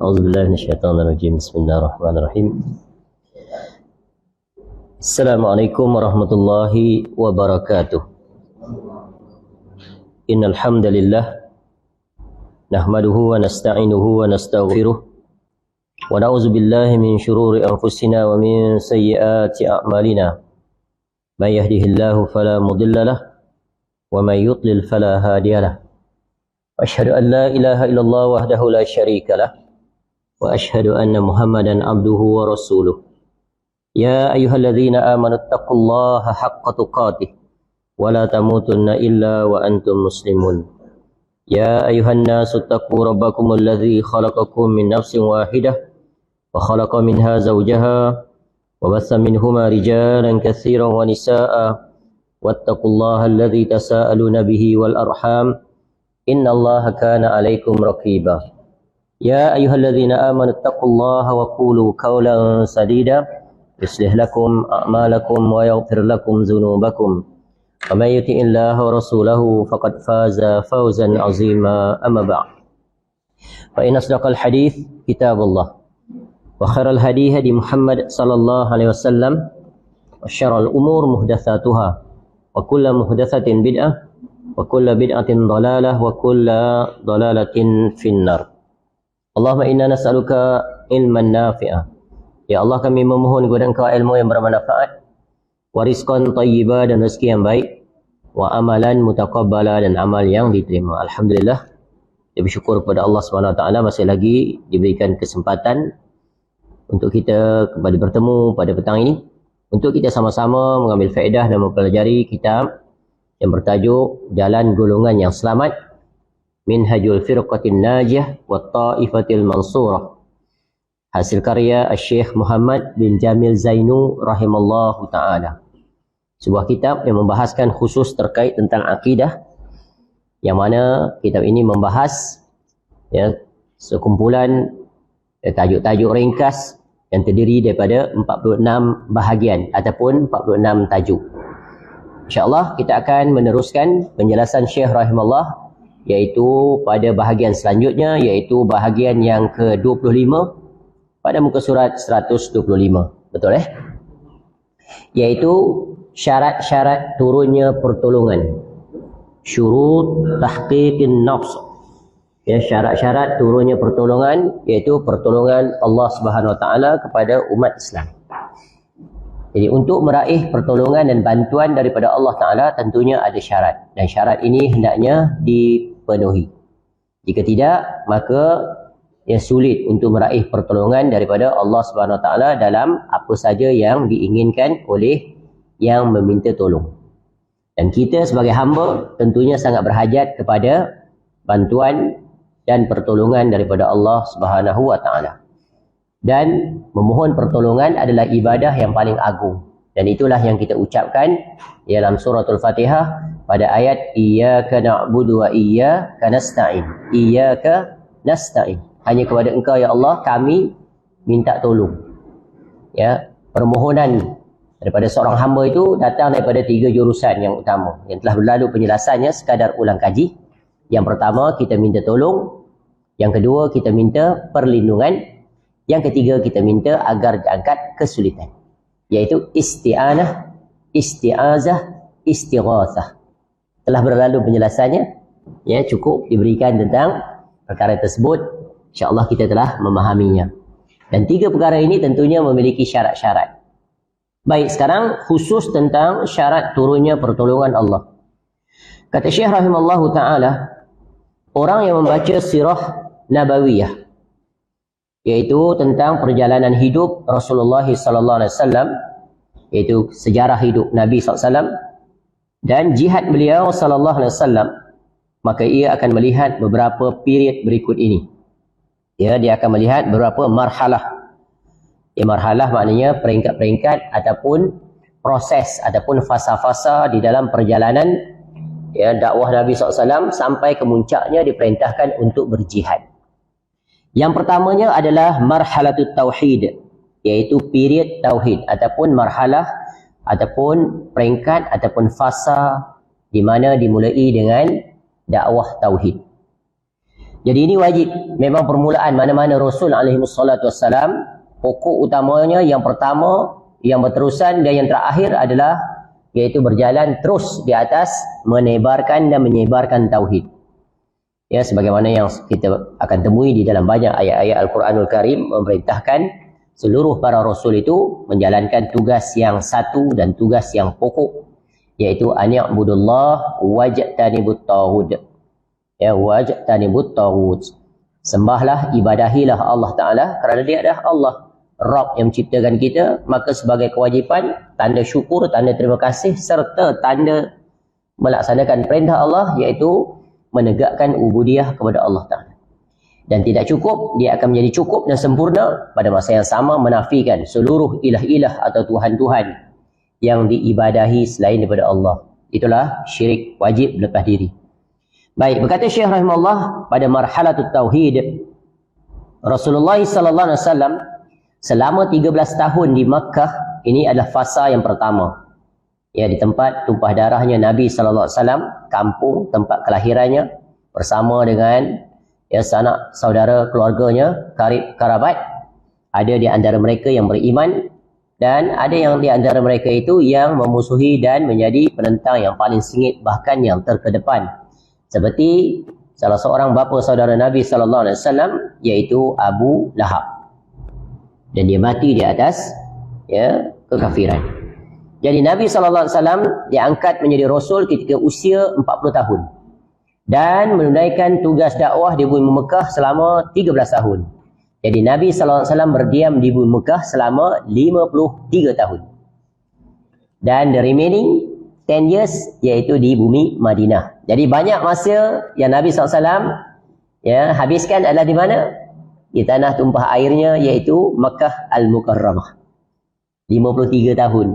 أعوذ بالله من الشيطان الرجيم. بسم الله الرحمن الرحيم. السلام عليكم ورحمة الله وبركاته. إن الحمد لله نحمده ونستعينه ونستغفره ونعوذ بالله من شرور أنفسنا ومن سيئات أعمالنا. من يهده الله فلا مضل له ومن يضلل فلا هادي له. وأشهد أن لا إله إلا الله وحده لا شريك له وأشهد أن محمدا عبده ورسوله. يا أيها الذين آمنوا اتقوا الله حق تقاته ولا تموتن إلا وأنتم مسلمون. يا أيها الناس اتقوا ربكم الذي خلقكم من نفس واحدة وخلق منها زوجها وبث منهما رجالا كثيرا ونساء واتقوا الله الذي تساءلون به والأرحام إن الله كان عليكم رقيبا. يا أيها الذين آمنوا اتقوا الله وقولوا قولا سديدا يصلح لكم أعمالكم ويغفر لكم ذنوبكم ومن يطع الله ورسوله فقد فاز فوزا عظيما. أما بعد فإن أصدق الحديث كتاب الله وخير الهدي هدي محمد صلى الله عليه وسلم وشر الأمور محدثاتها وكل محدثة بدعة وكل بدعة ضلالة وكل ضلالة في النار. Allahumma inna nas'aluka ilman nafi'ah. Ya Allah, kami memohon kepada Engkau ilmu yang bermanfaat, wa rizqan thayyibah, dan rezeki yang baik, wa amalan mutaqabbala, dan amal yang diterima. Alhamdulillah, kita bersyukur kepada Allah SWT masih lagi diberikan kesempatan untuk kita kembali bertemu pada petang ini untuk kita sama-sama mengambil faedah dan mempelajari kitab yang bertajuk Jalan Golongan yang Selamat, Minhajul Firqatin Najiyah wa Ta'ifatil Mansurah, hasil karya Syekh Muhammad bin Jamil Zainu rahimallahu ta'ala. Sebuah kitab yang membahaskan khusus terkait tentang akidah, yang mana kitab ini membahas sekumpulan tajuk-tajuk ringkas yang terdiri daripada 46 bahagian ataupun 46 tajuk. InsyaAllah kita akan meneruskan penjelasan Syekh rahimahullah, iaitu pada bahagian selanjutnya, iaitu bahagian yang ke-25 pada muka surat 125. Betul iaitu syarat-syarat turunnya pertolongan, syurut tahqiqin nafs. Syarat-syarat turunnya pertolongan, iaitu pertolongan Allah Subhanahu Wa Taala kepada umat Islam. Jadi untuk meraih pertolongan dan bantuan daripada Allah Ta'ala tentunya ada syarat. Dan syarat ini hendaknya dipenuhi. Jika tidak, maka sulit untuk meraih pertolongan daripada Allah Subhanahu Wa Ta'ala dalam apa saja yang diinginkan oleh yang meminta tolong. Dan kita sebagai hamba tentunya sangat berhajat kepada bantuan dan pertolongan daripada Allah Subhanahu Wa Ta'ala. Dan memohon pertolongan adalah ibadah yang paling agung, dan itulah yang kita ucapkan dalam suratul Fatihah pada ayat iyyaka na'budu wa iyyaka nasta'in. Iyyaka nasta'in, hanya kepada Engkau ya Allah kami minta tolong. Permohonan daripada seorang hamba itu datang daripada 3 jurusan yang utama yang telah berlalu penjelasannya, sekadar ulang kaji. Yang pertama, kita minta tolong. Yang kedua, kita minta perlindungan. Yang ketiga, kita minta agar diangkat kesulitan, iaitu isti'anah, isti'azah, istighatsah. Telah berlalu penjelasannya, cukup diberikan tentang perkara tersebut. InsyaAllah kita telah memahaminya. Dan 3 perkara ini tentunya memiliki syarat-syarat. Baik, sekarang khusus tentang syarat turunnya pertolongan Allah. Kata Syekh rahimallahu ta'ala, orang yang membaca sirah nabawiyah, iaitu tentang perjalanan hidup Rasulullah sallallahu alaihi wasallam, iaitu sejarah hidup Nabi sallallahu alaihi wasallam dan jihad beliau sallallahu alaihi wasallam, maka ia akan melihat beberapa period berikut ini. Dia akan melihat beberapa marhalah. Marhalah maknanya peringkat-peringkat ataupun proses ataupun fasa-fasa di dalam perjalanan dakwah Nabi sallallahu alaihi wasallam sampai ke muncaknya diperintahkan untuk berjihad. Yang pertamanya adalah marhalatut tauhid, iaitu period tauhid ataupun marhalah ataupun peringkat ataupun fasa di mana dimulai dengan dakwah tauhid. Jadi ini wajib. Memang permulaan mana-mana Rasul alaihi wassalatu wassalam, pokok utamanya yang pertama, yang berterusan dan yang terakhir adalah iaitu berjalan terus di atas menebarkan dan menyebarkan tauhid. Ya, sebagaimana yang kita akan temui di dalam banyak ayat-ayat Al-Quranul Karim memerintahkan seluruh para rasul itu menjalankan tugas yang satu dan tugas yang pokok, iaitu an ya'budullah wajtanibut taghut. Ya, wajtanibut taghut. Sembahlah, ibadahilah Allah Ta'ala kerana dia adalah Allah Rabb yang menciptakan kita. Maka sebagai kewajipan, tanda syukur, tanda terima kasih serta tanda melaksanakan perintah Allah, iaitu menegakkan ubudiyah kepada Allah Ta'ala. Dan tidak cukup, dia akan menjadi cukup dan sempurna pada masa yang sama menafikan seluruh ilah-ilah atau Tuhan-Tuhan yang diibadahi selain daripada Allah. Itulah syirik, wajib berlepas diri. Baik, berkata Syekh rahimahullah, pada marhalatut tauhid, Rasulullah sallallahu alaihi wasallam selama 13 tahun di Makkah, ini adalah fasa yang pertama. Ya, di tempat tumpah darahnya Nabi sallallahu alaihi wasallam, kampung tempat kelahirannya, bersama dengan ya sanak saudara keluarganya, karib karabat. Ada di antara mereka yang beriman dan ada yang di antara mereka itu yang memusuhi dan menjadi penentang yang paling sengit, bahkan yang terkedepan. Seperti salah seorang bapa saudara Nabi sallallahu alaihi wasallam, iaitu Abu Lahab. Dan dia mati di atas ya kekafiran. Jadi Nabi sallallahu alaihi wasallam diangkat menjadi rasul ketika usia 40 tahun dan menunaikan tugas dakwah di bumi Mekah selama 13 tahun. Jadi Nabi sallallahu alaihi wasallam berdiam di bumi Mekah selama 53 tahun. Dan the remaining 10 years iaitu di bumi Madinah. Jadi banyak masa yang Nabi SAW ya, habiskan adalah di mana? Di tanah tumpah airnya, iaitu Makkah Al-Mukarramah. 53 tahun.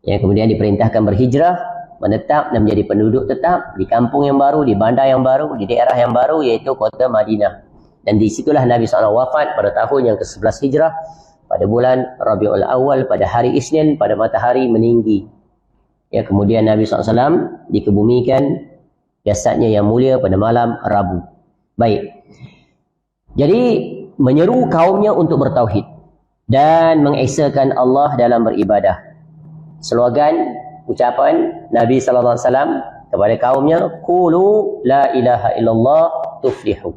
Ya, kemudian diperintahkan berhijrah, menetap dan menjadi penduduk tetap di kampung yang baru, di bandar yang baru, di daerah yang baru, iaitu kota Madinah. Dan di situlah Nabi SAW wafat pada tahun yang ke-11 Hijrah, pada bulan Rabiul Awal, pada hari Isnin, pada matahari meninggi. Ya, kemudian Nabi SAW dikebumikan jasadnya yang mulia pada malam Rabu. Baik. Jadi menyeru kaumnya untuk bertauhid dan mengesakan Allah dalam beribadah. Slogan ucapan Nabi sallallahu alaihi wasallam kepada kaumnya, qulu la ilaha illallah tuflihu.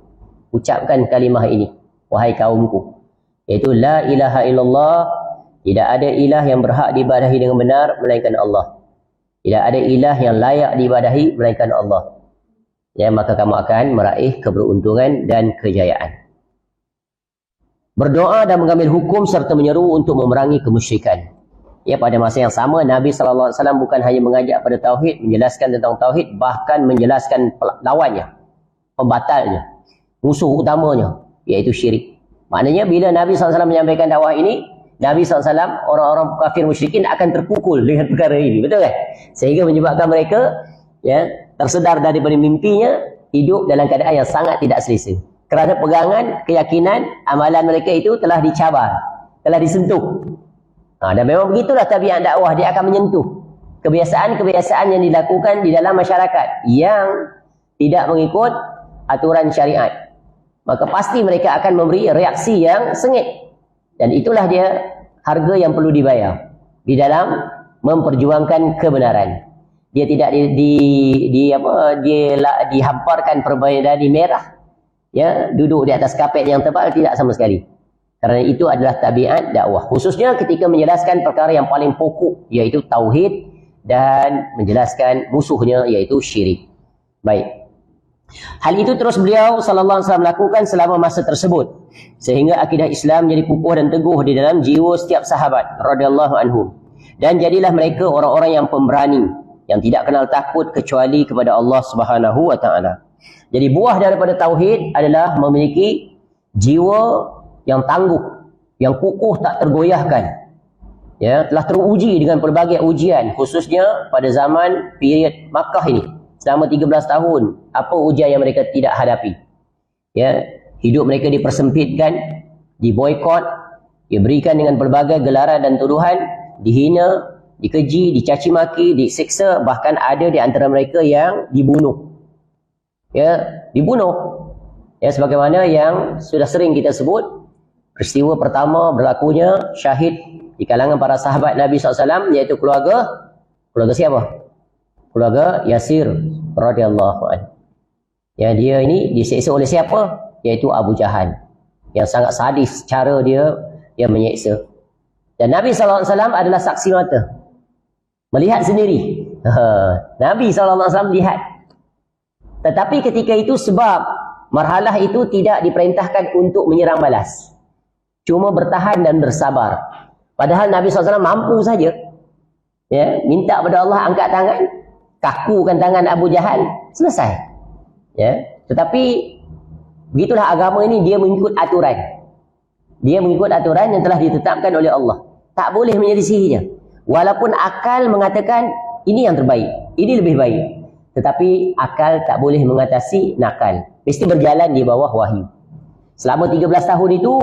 Ucapkan kalimah ini wahai kaumku, iaitu la ilaha illallah, tidak ada ilah yang berhak diibadahi dengan benar melainkan Allah. Tidak ada ilah yang layak diibadahi melainkan Allah. Ya, maka kamu akan meraih keberuntungan dan kejayaan. Berdoa dan mengambil hukum serta menyeru untuk memerangi kemusyrikan. Ya, pada masa yang sama Nabi sallallahu alaihi wasallam bukan hanya mengajak pada tauhid, menjelaskan tentang tauhid, bahkan menjelaskan lawannya, pembatalnya, musuh utamanya, iaitu syirik. Maknanya bila Nabi sallallahu alaihi wasallam menyampaikan dakwah ini, Nabi SAW, orang-orang kafir musyrikin akan terpukul dengan perkara ini. Betul kan? Sehingga menyebabkan mereka ya tersedar daripada mimpinya, hidup dalam keadaan yang sangat tidak selesa. Kerana pegangan, keyakinan, amalan mereka itu telah dicabar, telah disentuh. Dan memang begitulah tabiat dakwah, dia akan menyentuh kebiasaan-kebiasaan yang dilakukan di dalam masyarakat yang tidak mengikut aturan syariat. Maka pasti mereka akan memberi reaksi yang sengit. Dan itulah dia harga yang perlu dibayar di dalam memperjuangkan kebenaran. Dia tidak dihamparkan perbedaan di merah, ya, duduk di atas kapet yang tebal, tidak sama sekali. Kerana itu adalah tabiat dakwah, khususnya ketika menjelaskan perkara yang paling pokok, iaitu tauhid, dan menjelaskan musuhnya, iaitu syirik. Baik. Hal itu terus beliau sallallahu alaihi wasallam lakukan selama masa tersebut, sehingga akidah Islam jadi kukuh dan teguh di dalam jiwa setiap sahabat radhiyallahu anhum. Dan jadilah mereka orang-orang yang pemberani, yang tidak kenal takut kecuali kepada Allah Subhanahu wa taala. Jadi buah daripada tauhid adalah memiliki jiwa yang tangguh, yang kukuh tak tergoyahkan. Ya, telah teruji dengan pelbagai ujian, khususnya pada zaman period Makkah ini. Selama 13 tahun, apa ujian yang mereka tidak hadapi? Ya, hidup mereka dipersempitkan, diboikot, diberikan dengan pelbagai gelaran dan tuduhan, dihina, dikeji, dicaci maki, disiksa, bahkan ada di antara mereka yang dibunuh. Ya, dibunuh. Ya, sebagaimana yang sudah sering kita sebut, peristiwa pertama berlakunya syahid di kalangan para sahabat Nabi SAW, iaitu keluarga siapa? Keluarga Yasir radhiyallahu anhu. Ya, dia ini diseksa oleh siapa? Iaitu Abu Jahal, yang sangat sadis cara dia menyeksa. Dan Nabi SAW adalah saksi mata, melihat sendiri. Nabi SAW lihat. Tetapi ketika itu, sebab marhalah itu tidak diperintahkan untuk menyerang balas, cuma bertahan dan bersabar. Padahal Nabi SAW mampu saja, ya, minta pada Allah angkat tangan, kakukan tangan Abu Jahal, selesai. Ya, tetapi begitulah agama ini, dia mengikut aturan. Dia mengikut aturan yang telah ditetapkan oleh Allah. Tak boleh menyelisihinya. Walaupun akal mengatakan ini yang terbaik, ini lebih baik, tetapi akal tak boleh mengatasi nakal. Mesti berjalan di bawah wahyu. Selama 13 tahun itu,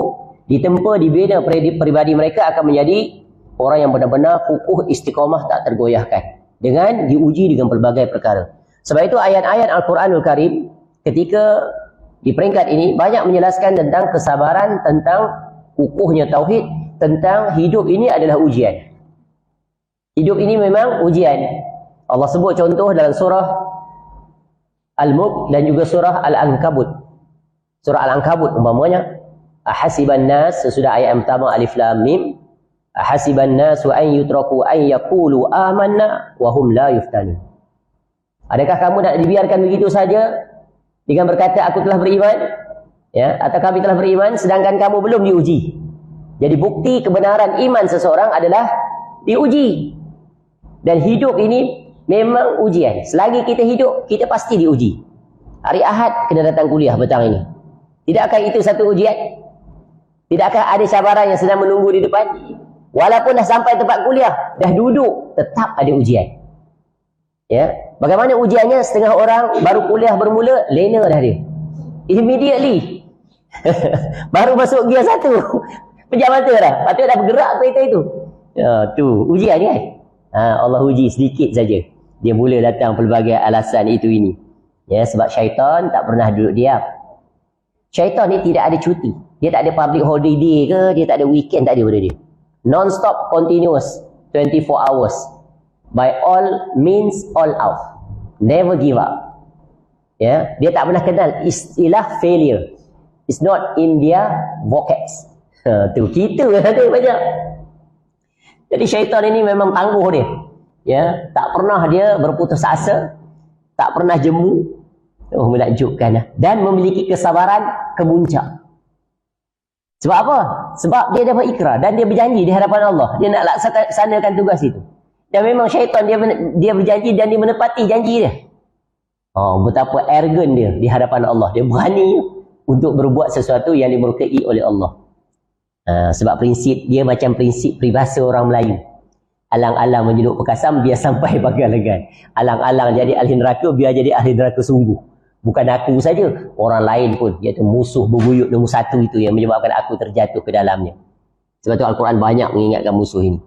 ditempa, dibina peribadi mereka akan menjadi orang yang benar-benar kukuh, istiqamah, tak tergoyahkan, dengan diuji dengan pelbagai perkara. Sebab itu ayat-ayat Al-Quranul Karim ketika di peringkat ini banyak menjelaskan tentang kesabaran, tentang kukuhnya tauhid, tentang hidup ini adalah ujian. Hidup ini memang ujian. Allah sebut contoh dalam surah Al-Mulk dan juga surah Al-Ankabut. Surah Al-Ankabut umpamanya, ahasiban nas, sesudah ayat yang pertama alif lam mim, ahasiban nas wa an yutraku an yaqulu amanna wa hum la yuftanun. Adakah kamu nak dibiarkan begitu saja dengan berkata aku telah beriman, ya, atau kami telah beriman sedangkan kamu belum diuji? Jadi bukti kebenaran iman seseorang adalah diuji. Dan hidup ini memang ujian. Selagi kita hidup, kita pasti diuji. Hari Ahad kena datang kuliah petang ini. Tidakkah itu satu ujian? Tidakkah ada cabaran yang sedang menunggu di depan? Walaupun dah sampai tempat kuliah, dah duduk, tetap ada ujian. Ya, bagaimana ujiannya? Setengah orang baru kuliah bermula, lena dah dia. Immediately. Baru masuk gear 1. Pejam mata dah. Patut dah bergerak kereta itu. Ya, tu ujian kan? Allah uji sedikit saja. Dia mula datang pelbagai alasan itu ini. Ya, sebab syaitan tak pernah duduk diam. Syaitan ni tidak ada cuti. Dia tak ada public holiday ke, dia tak ada weekend, tak ada pada dia. Non-stop, continuous, 24 hours. By all means, all out. Never give up. Ya, dia tak pernah kenal istilah failure. It's not in their vocab. Tu kita ada banyak. Jadi syaitan ini memang tangguh dia. Ya, tak pernah dia berputus asa, tak pernah jemu. Oh, menakjubkan. Dan memiliki kesabaran kemuncak. Sebab apa? Sebab dia dah berikrar dan dia berjanji di hadapan Allah. Dia nak laksanakan tugas itu. Dan memang syaitan dia berjanji dan dia menepati janji dia. Oh, betapa arrogant dia di hadapan Allah. Dia berani untuk berbuat sesuatu yang dimurkai oleh Allah. Sebab prinsip dia macam prinsip peribahasa orang Melayu. Alang-alang menjeluk pekasam, biar sampai bagai legan. Alang-alang jadi ahli neraka, biar jadi ahli neraka sungguh. Bukan aku saja, orang lain pun, iaitu musuh bebuyut nombor 1 itu yang menyebabkan aku terjatuh ke dalamnya. Sebab itu Al-Quran banyak mengingatkan musuh ini.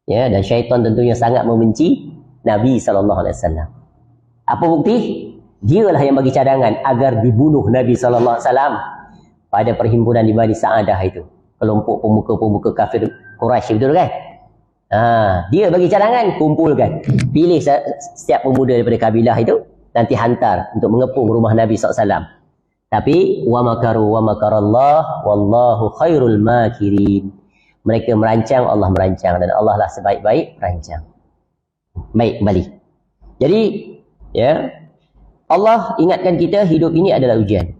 Ya, dan syaitan tentunya sangat membenci Nabi SAW. Apa bukti? Dialah yang bagi cadangan agar dibunuh Nabi SAW pada perhimpunan di Bani Sa'adah itu. Kelompok pemuka-pemuka kafir Quraisy, betul kan? Dia bagi cadangan, kumpulkan. Pilih setiap pemuda daripada kabilah itu, nanti hantar untuk mengepung rumah Nabi SAW. Tapi wa makaru wa makarallah wallahu khairul makirin. Mereka merancang, Allah merancang, dan Allah lah sebaik-baik perancang. Baik, kembali. Jadi, ya, Allah ingatkan kita hidup ini adalah ujian.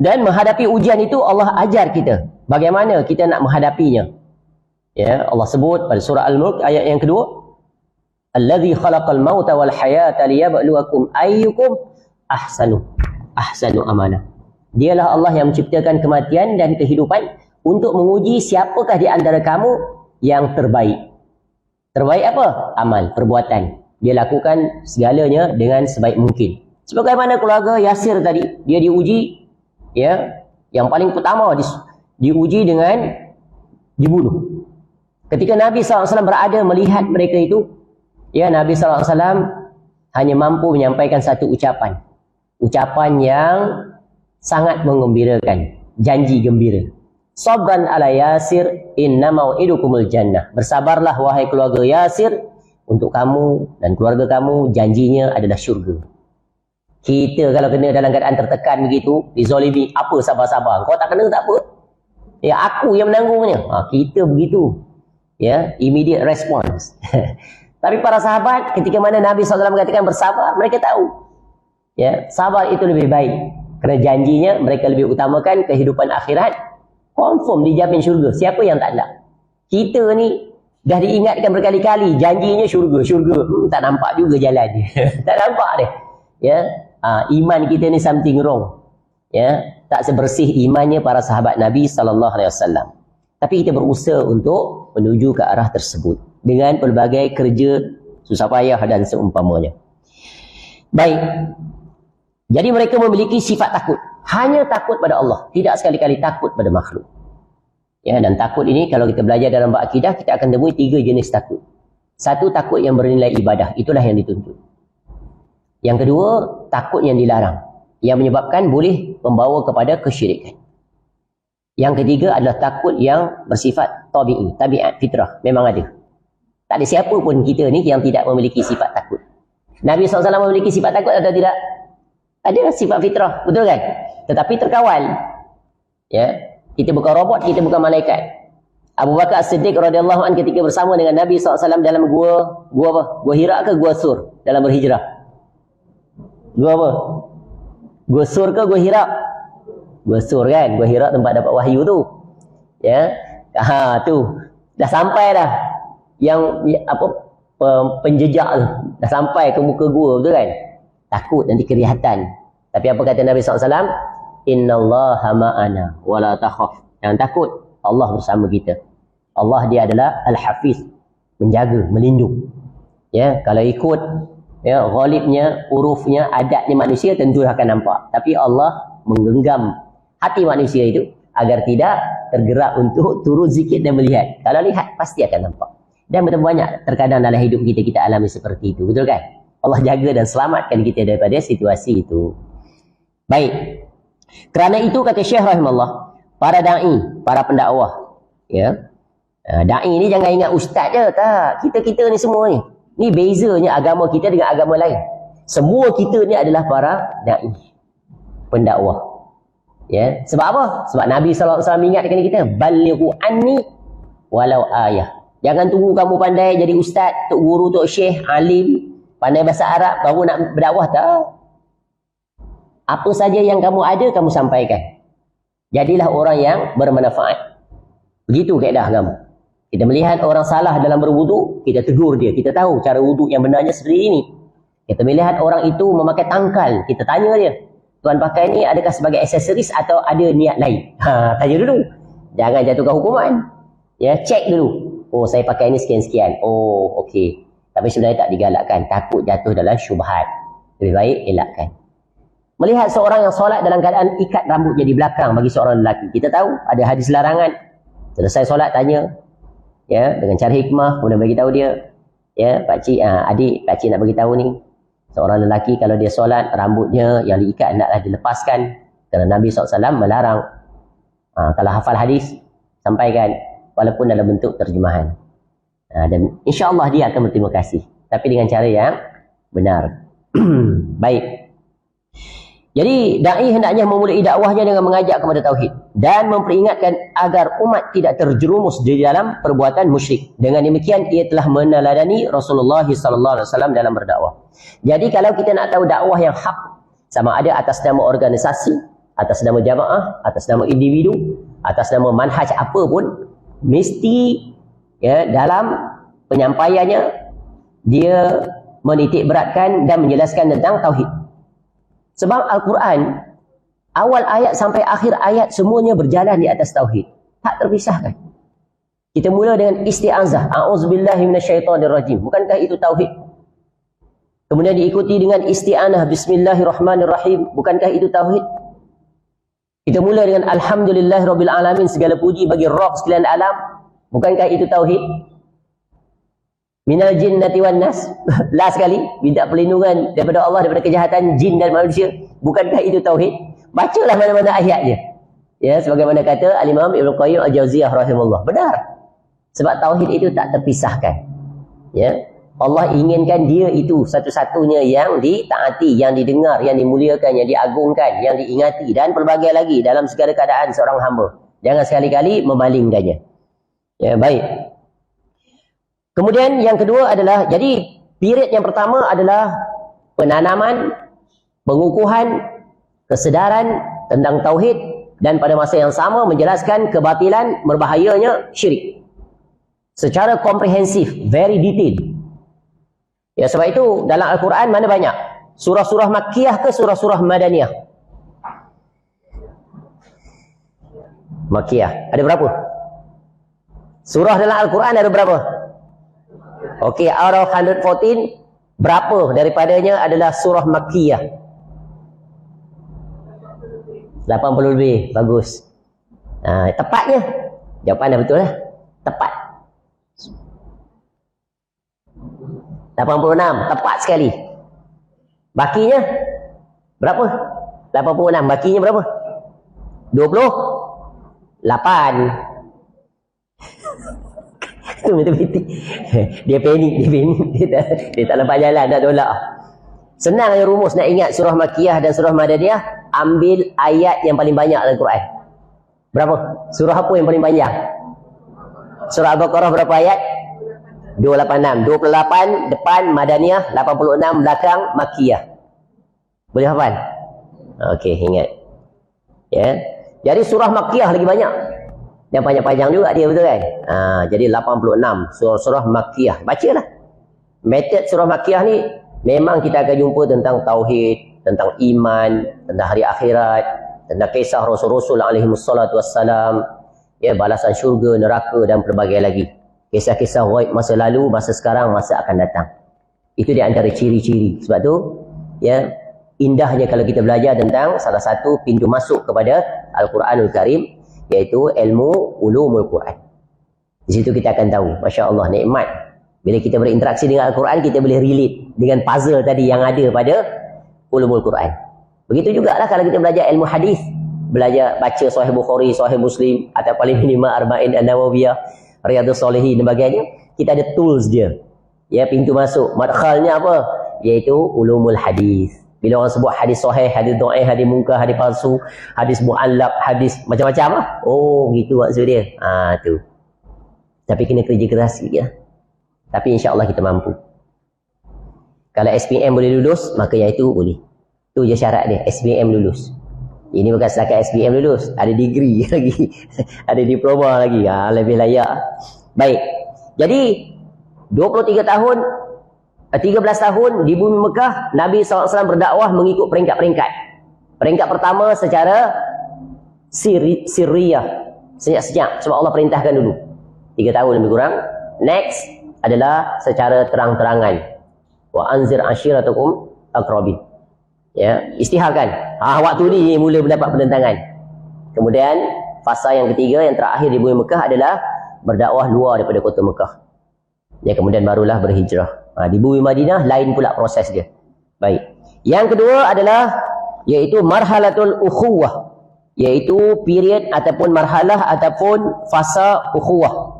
Dan menghadapi ujian itu Allah ajar kita bagaimana kita nak menghadapinya. Ya, Allah sebut pada surah Al-Mulk ayat yang kedua, Allazi khalaqal mauta wal hayata liyabluwakum ayyukum ahsanu amala. Dialah Allah yang menciptakan kematian dan kehidupan untuk menguji siapakah di antara kamu yang terbaik. Terbaik apa? Amal, perbuatan. Dia lakukan segalanya dengan sebaik mungkin. Sebagaimana keluarga Yasir tadi, dia diuji, ya, yang paling pertama diuji dengan dibunuh. Ketika Nabi SAW berada melihat mereka itu, ya, Nabi SAW hanya mampu menyampaikan satu ucapan. Ucapan yang sangat menggembirakan, janji gembira. Sabran ala Yasir, inna mau'idukumul jannah. Bersabarlah wahai keluarga Yasir, untuk kamu dan keluarga kamu janjinya adalah syurga. Kita kalau kena dalam keadaan tertekan begitu, dizolimi, apa sabar-sabar? Kau tak kena tak apa? Ya, aku yang menanggungnya. Kita begitu. Ya, immediate response. Tapi para sahabat ketika mana Nabi SAW mengatakan bersabar, mereka tahu. Ya, sabar itu lebih baik. Kerana janjinya mereka lebih utamakan kehidupan akhirat. Confirm dijamin syurga. Siapa yang tak nak? Kita ni dah diingatkan berkali-kali janjinya syurga. Tak nampak juga jalan dia. Tak nampak dia. Ya, iman kita ni something wrong. Ya, tak sebersih imannya para sahabat Nabi SAW. Tapi kita berusaha untuk menuju ke arah tersebut dengan pelbagai kerja susah payah dan seumpamanya. Baik. Jadi mereka memiliki sifat takut. Hanya takut pada Allah, tidak sekali-kali takut pada makhluk. Ya, dan takut ini kalau kita belajar dalam bab akidah, kita akan temui 3 jenis takut. Satu, takut yang bernilai ibadah, itulah yang dituntut. Yang kedua, takut yang dilarang, yang menyebabkan boleh membawa kepada kesyirikan. Yang ketiga adalah takut yang bersifat tabi'i, tabiat, fitrah, memang ada. Tak ada siapa pun kita ni yang tidak memiliki sifat takut. Nabi SAW memiliki sifat takut atau tidak? Ada sifat fitrah, betul kan? Tetapi terkawal. Ya, kita bukan robot, kita bukan malaikat. Abu Bakar As-Siddiq radhiyallahu anhu ketika bersama dengan Nabi SAW dalam gua apa? Gua Hira ke gua Sur dalam berhijrah? Gua apa? Gua Sur ke gua Hira? Gua Sur kan? Gua Hira tempat dapat wahyu tu. Ya. Tu. Dah sampai dah. Yang apa penjejak tu. Dah sampai ke muka gua, betul kan? Takut nanti kelihatan. Tapi apa kata Nabi SAW? Innallaha ma'ana wa la takhaf. Jangan takut, Allah bersama kita. Allah dia adalah Al-Hafiz, menjaga, melindung. Ya, kalau ikut ya ghalibnya, urufnya, adatnya manusia tentu akan nampak. Tapi Allah menggenggam hati manusia itu agar tidak tergerak untuk turun zikir dan melihat. Kalau lihat pasti akan nampak. Dan betapa banyak terkadang dalam hidup kita alami seperti itu, betul kan? Allah jaga dan selamatkan kita daripada situasi itu. Baik. Kerana itu kata Syekh rahimahullah, para da'i, para pendakwah, ya. Da'i ni jangan ingat ustaz je, tak. Kita ni semua ni. Ni bezanya agama kita dengan agama lain. Semua kita ni adalah para da'i, pendakwah. Ya, sebab apa? Sebab Nabi SAW ingatkan kita, balighu anni walau ayah. Jangan tunggu kamu pandai jadi ustaz, tok guru, tok syekh, alim, pandai bahasa Arab baru nak berdakwah, tak. Apa saja yang kamu ada, kamu sampaikan. Jadilah orang yang bermanfaat. Begitu kaedah kamu. Kita melihat orang salah dalam berwuduk, kita tegur dia. Kita tahu cara wuduk yang benarnya seperti ini. Kita melihat orang itu memakai tangkal, kita tanya dia, tuan pakai ni adakah sebagai aksesoris atau ada niat lain? Tanya dulu. Jangan jatuhkan hukuman. Ya, cek dulu. Oh, saya pakai ni sekian-sekian. Oh, okey. Tapi sebenarnya tak digalakkan, takut jatuh dalam syubhat. Lebih baik elakkan. Melihat seorang yang solat dalam keadaan ikat rambutnya di belakang bagi seorang lelaki. Kita tahu ada hadis larangan. Selesai solat tanya. Ya, dengan cara hikmah kemudian bagi tahu dia. Ya, pak cik, adik, pak cik nak bagi tahu ni. Seorang lelaki kalau dia solat rambutnya yang diikat hendaklah dilepaskan. Kerana Nabi SAW melarang. Kalau hafal hadis sampaikan walaupun dalam bentuk terjemahan. Dan insya-Allah dia akan berterima kasih. Tapi dengan cara yang benar. Baik. Jadi da'i hendaknya memulai dakwahnya dengan mengajak kepada tauhid dan memperingatkan agar umat tidak terjerumus di dalam perbuatan musyrik. Dengan demikian ia telah meneladani Rasulullah SAW dalam berdakwah. Jadi kalau kita nak tahu dakwah yang hak, sama ada atas nama organisasi, atas nama jamaah, atas nama individu, atas nama manhaj apa pun, mesti ya dalam penyampaiannya dia menitik beratkan dan menjelaskan tentang tauhid. Sebab Al-Quran awal ayat sampai akhir ayat semuanya berjalan di atas tauhid, tak terpisahkan. Kita mula dengan isti'azah, a'udzubillahi minasyaitonirrajim. Bukankah itu tauhid? Kemudian diikuti dengan isti'anah, bismillahirrahmanirrahim. Bukankah itu tauhid? Kita mula dengan alhamdulillahirabbil alamin, segala puji bagi Rabb sekalian alam. Bukankah itu tauhid? Minal jinnati wan nas. Last sekali minta perlindungan daripada Allah daripada kejahatan jin dan manusia. Bukankah itu tauhid? Bacalah mana-mana ayat dia. Ya, sebagaimana kata Al-Imam Ibn Qayyim Al-Jauziyah rahimahullah. Benar. Sebab tauhid itu tak terpisahkan. Ya. Allah inginkan dia itu satu-satunya yang ditaati, yang didengar, yang dimuliakan, yang diagungkan, yang diingati dan pelbagai lagi dalam segala keadaan seorang hamba. Jangan sekali-kali memalingkannya. Ya, baik. Kemudian yang kedua adalah, jadi period yang pertama adalah penanaman, pengukuhan, kesedaran tentang tauhid dan pada masa yang sama menjelaskan kebatilan, berbahayanya syirik. Secara komprehensif, very detailed. Ya, sebab itu dalam Al-Quran mana banyak? Surah-surah Makkiyah ke surah-surah Madaniyah? Makkiyah. Ada berapa? Surah dalam Al-Quran ada berapa? Okey, out of 114, berapa daripadanya adalah surah Makkiyah? 80 lebih. Bagus. Tepatnya. Jawapan dah betul lah. Tepat. 86. Tepat sekali. Bakinya berapa? 86. Bakinya berapa? 28. Itu matematik. Dia panik. Dia tak nampak jalan. Tak tolak. Senang yang rumus nak ingat surah Makkiyah dan surah Madaniyah. Ambil ayat yang paling banyak dalam Quran. Berapa? Surah apa yang paling panjang? Surah Al-Baqarah berapa ayat? 286. 28 depan Madaniyah, 86 belakang Makkiyah. Boleh hafal? Okey, ingat. Ya. Jadi surah Makkiyah lagi banyak. Yang panjang-panjang juga dia, betul kan? Jadi 86 surah Makkiyah. Bacalah. Method surah Makkiyah ni memang kita akan jumpa tentang tauhid, tentang iman, tentang hari akhirat, tentang kisah Rasul-Rasul alaihi wassalatu wassalam, ya, balasan syurga, neraka dan pelbagai lagi. Kisah-kisah ghaib masa lalu, masa sekarang, masa akan datang. Itu di antara ciri-ciri. Sebab tu, ya, indahnya kalau kita belajar tentang salah satu pintu masuk kepada Al-Quranul Karim, iaitu ilmu ulumul Quran. Di situ kita akan tahu, Masya Allah, nikmat. Bila kita berinteraksi dengan Al-Quran, kita boleh relate dengan puzzle tadi yang ada pada ulumul Quran. Begitu jugalah kalau kita belajar ilmu hadis, belajar baca Sahih Bukhari, Sahih Muslim, atau paling minimal Arba'in An-Nawawiyah, Riyadhus Shalihin dan sebagainya, kita ada tools dia. Ya, pintu masuk. Madkhalnya apa? Iaitu ulumul hadis. Bila orang sebut hadis sahih, hadis dhaif, hadis munkar, hadis palsu, hadis mu'allaq, hadis macam-macam lah. Oh, gitu maksud dia. Tu. Tapi kena kerja keras sikit lah. Tapi insya-Allah kita mampu. Kalau SPM boleh lulus, maka yang itu boleh. Tu je syarat dia, SPM lulus. Ini bukan setakat SPM lulus, ada degree lagi, ada diploma lagi. Lebih layak. Baik. Jadi 13 tahun di bumi Mekah, Nabi SAW berdakwah mengikut peringkat-peringkat. Peringkat pertama secara sirriyah, senyap-senyap, sebab Allah perintahkan dulu. 3 tahun lebih kurang. Next adalah secara terang-terangan. Wa anzir ashiratakum aqrabin. Ya, istiharkan. Waktu ni mula mendapat penentangan. Kemudian fasa yang ketiga, yang terakhir di bumi Mekah adalah berdakwah luar daripada kota Mekah. Ya, kemudian barulah berhijrah. Di bumi Madinah lain pula proses dia. Baik. Yang kedua adalah iaitu marhalatul ukhuwah, iaitu period ataupun marhalah ataupun fasa ukhuwah.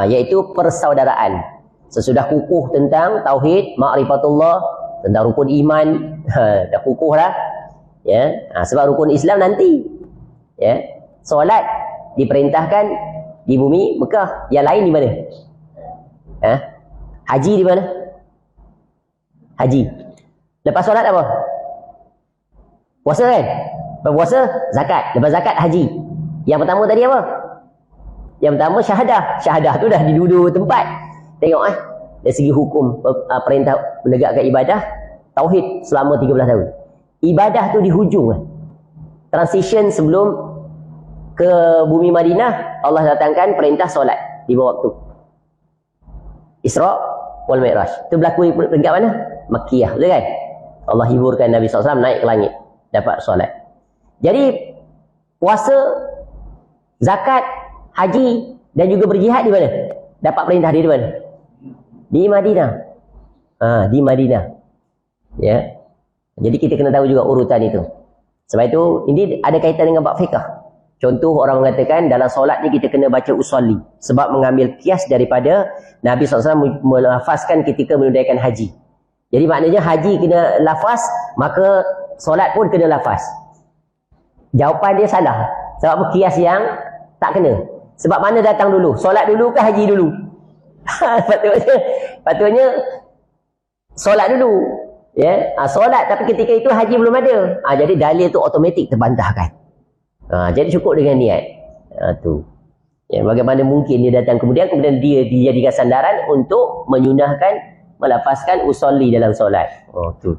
Iaitu persaudaraan. Sesudah kukuh tentang tauhid, ma'rifatullah, tentang rukun iman, dah kukuh lah. Ya, sebab rukun Islam nanti. Ya, solat diperintahkan di bumi Mekah. Yang lain di mana? Haji di mana? Haji. Lepas solat apa? Puasa kan? Lepas puasa, zakat. Lepas zakat, haji. Yang pertama tadi apa? Yang pertama syahadah. Syahadah tu dah di dua tempat. Tengok dari segi hukum perintah menegakkan ibadah, tauhid selama 13 tahun. Ibadah tu di hujung. Transition sebelum ke bumi Madinah, Allah datangkan perintah solat 5 waktu. Isra wal Mi'raj. Itu berlaku di peringkat mana? Makkiyah, betul kan? Allah hiburkan Nabi SAW naik ke langit, dapat solat. Jadi puasa, zakat, haji dan juga berjihad di mana? Dapat perintah di mana? Di Madinah. Di Madinah. Ya. Jadi kita kena tahu juga urutan itu. Sebab itu, ini ada kaitan dengan bab fiqh. Contoh orang mengatakan dalam solat ni kita kena baca usolli. Sebab mengambil kias daripada Nabi SAW melafazkan ketika menunaikan haji. Jadi maknanya haji kena lafaz, maka solat pun kena lafaz. Jawapan dia salah. Sebab apa? Kias yang tak kena. Sebab mana datang dulu? Solat dulu ke haji dulu? Patutnya solat dulu. Ya, solat tapi ketika itu haji belum ada. Jadi dalil tu automatik terbantahkan. Jadi cukup dengan niat. Tu. Ya, bagaimana mungkin dia datang kemudian dia dijadikan sandaran untuk menyunahkan melafazkan usolli dalam solat. Tu.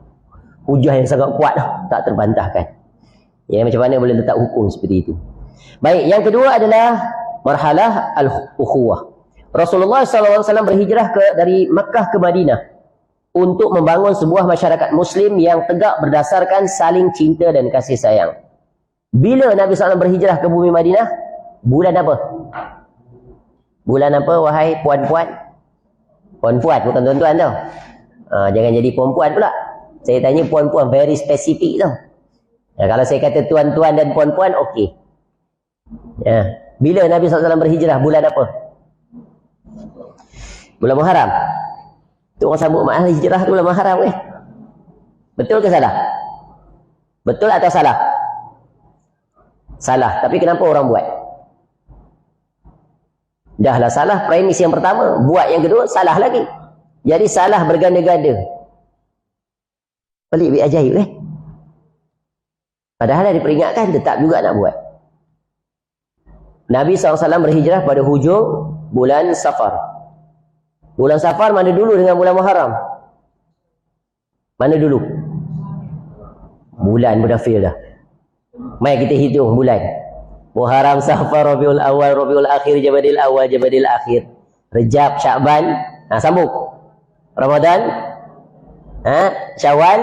Hujah yang sangat kuat tak terbantahkan. Ya, macam mana boleh letak hukum seperti itu. Baik, yang kedua adalah marhalah al-ukhuwah. Rasulullah SAW berhijrah dari Makkah ke Madinah untuk membangun sebuah masyarakat Muslim yang tegak berdasarkan saling cinta dan kasih sayang. Bila Nabi SAW berhijrah ke bumi Madinah? Bulan apa? Bulan apa wahai puan-puan? Puan-puan, bukan tuan-tuan tau. Jangan jadi puan-puan pula. Saya tanya puan-puan, very spesifik tau. Kalau saya kata tuan-tuan dan puan-puan, okey. Ya. Bila Nabi SAW berhijrah? Bulan apa? Bulan Muharram. Tu orang sambut makna hijrah tu bulan Muharram eh? Betul ke salah? Betul atau salah? Salah. Tapi kenapa orang buat? Dahlah salah premis yang pertama. Buat yang kedua, salah lagi. Jadi salah berganda-ganda. Pelik bik ajaib eh? Padahal dah diperingatkan, tetap juga nak buat. Nabi SAW berhijrah pada hujung bulan Safar. Bulan Safar mana dulu dengan bulan Muharram? Mana dulu? Bulan Mudafir dah. Mari kita hitung bulan. Muharram, Safar, Rabiul Awal, Rabiul Akhir, Jamadil Awal, Jamadil Akhir. Rejab, Syakban. Sambung. Ramadan. Syawal,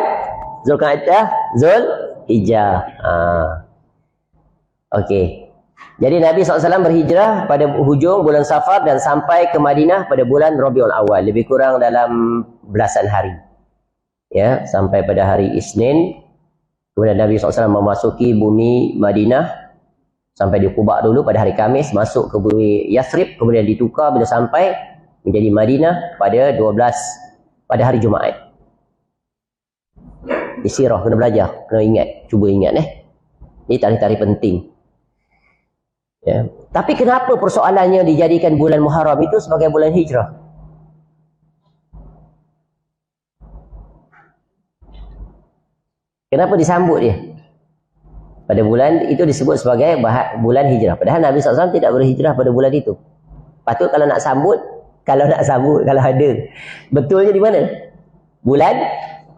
Zulqa'dah, Zulhijjah. Okey. Jadi Nabi SAW berhijrah pada hujung bulan Safar dan sampai ke Madinah pada bulan Rabiul Awal. Lebih kurang dalam belasan hari. Ya, sampai pada hari Isnin. Kemudian Nabi SAW memasuki bumi Madinah. Sampai di Quba dulu pada hari Khamis. Masuk ke bumi Yathrib. Kemudian ditukar bila sampai menjadi Madinah pada 12. Pada hari Jumaat. Di sirah kena belajar. Kena ingat. Cuba ingat Ini tarikh-tarikh penting. Ya. Tapi kenapa persoalannya dijadikan bulan Muharram itu sebagai bulan hijrah? Kenapa disambut dia? Pada bulan itu disebut sebagai bulan hijrah. Padahal Nabi SAW tidak berhijrah pada bulan itu. Patut kalau nak sambut, kalau ada. Betulnya di mana?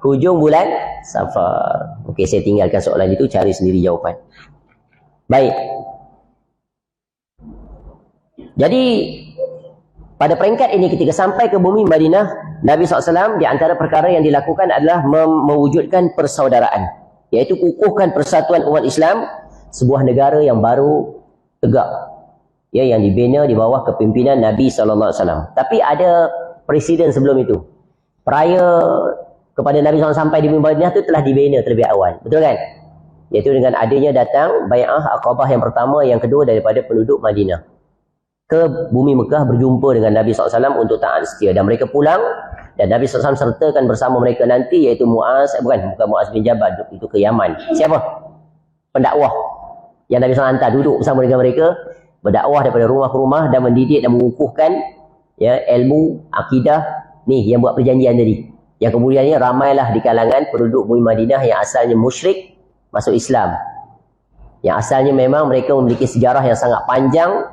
Hujung bulan Safar. Okey, saya tinggalkan soalan itu, cari sendiri jawapan. Baik. Jadi pada peringkat ini ketika sampai ke bumi Madinah, Nabi SAW di antara perkara yang dilakukan adalah mewujudkan persaudaraan, iaitu kukuhkan persatuan umat Islam, sebuah negara yang baru tegak, ya, yang dibina di bawah kepimpinan Nabi SAW. Tapi ada presiden sebelum itu. Prior kepada Nabi SAW sampai di bumi Madinah itu telah dibina terlebih awal, betul kan? Iaitu dengan adanya datang Bai'ah Aqabah yang pertama, yang kedua daripada penduduk Madinah ke bumi Mekah berjumpa dengan Nabi SAW untuk taat setia. Dan mereka pulang dan Nabi SAW sertakan bersama mereka nanti, iaitu bukan Muaz bin Jabal, itu ke Yaman. Siapa? Pendakwah yang Nabi SAW hantar duduk bersama dengan mereka, berdakwah daripada rumah ke rumah dan mendidik dan mengukuhkan, ya, ilmu akidah ni yang buat perjanjian tadi. Yang kemudiannya ramailah di kalangan penduduk bumi Madinah yang asalnya musyrik masuk Islam. Yang asalnya memang mereka memiliki sejarah yang sangat panjang,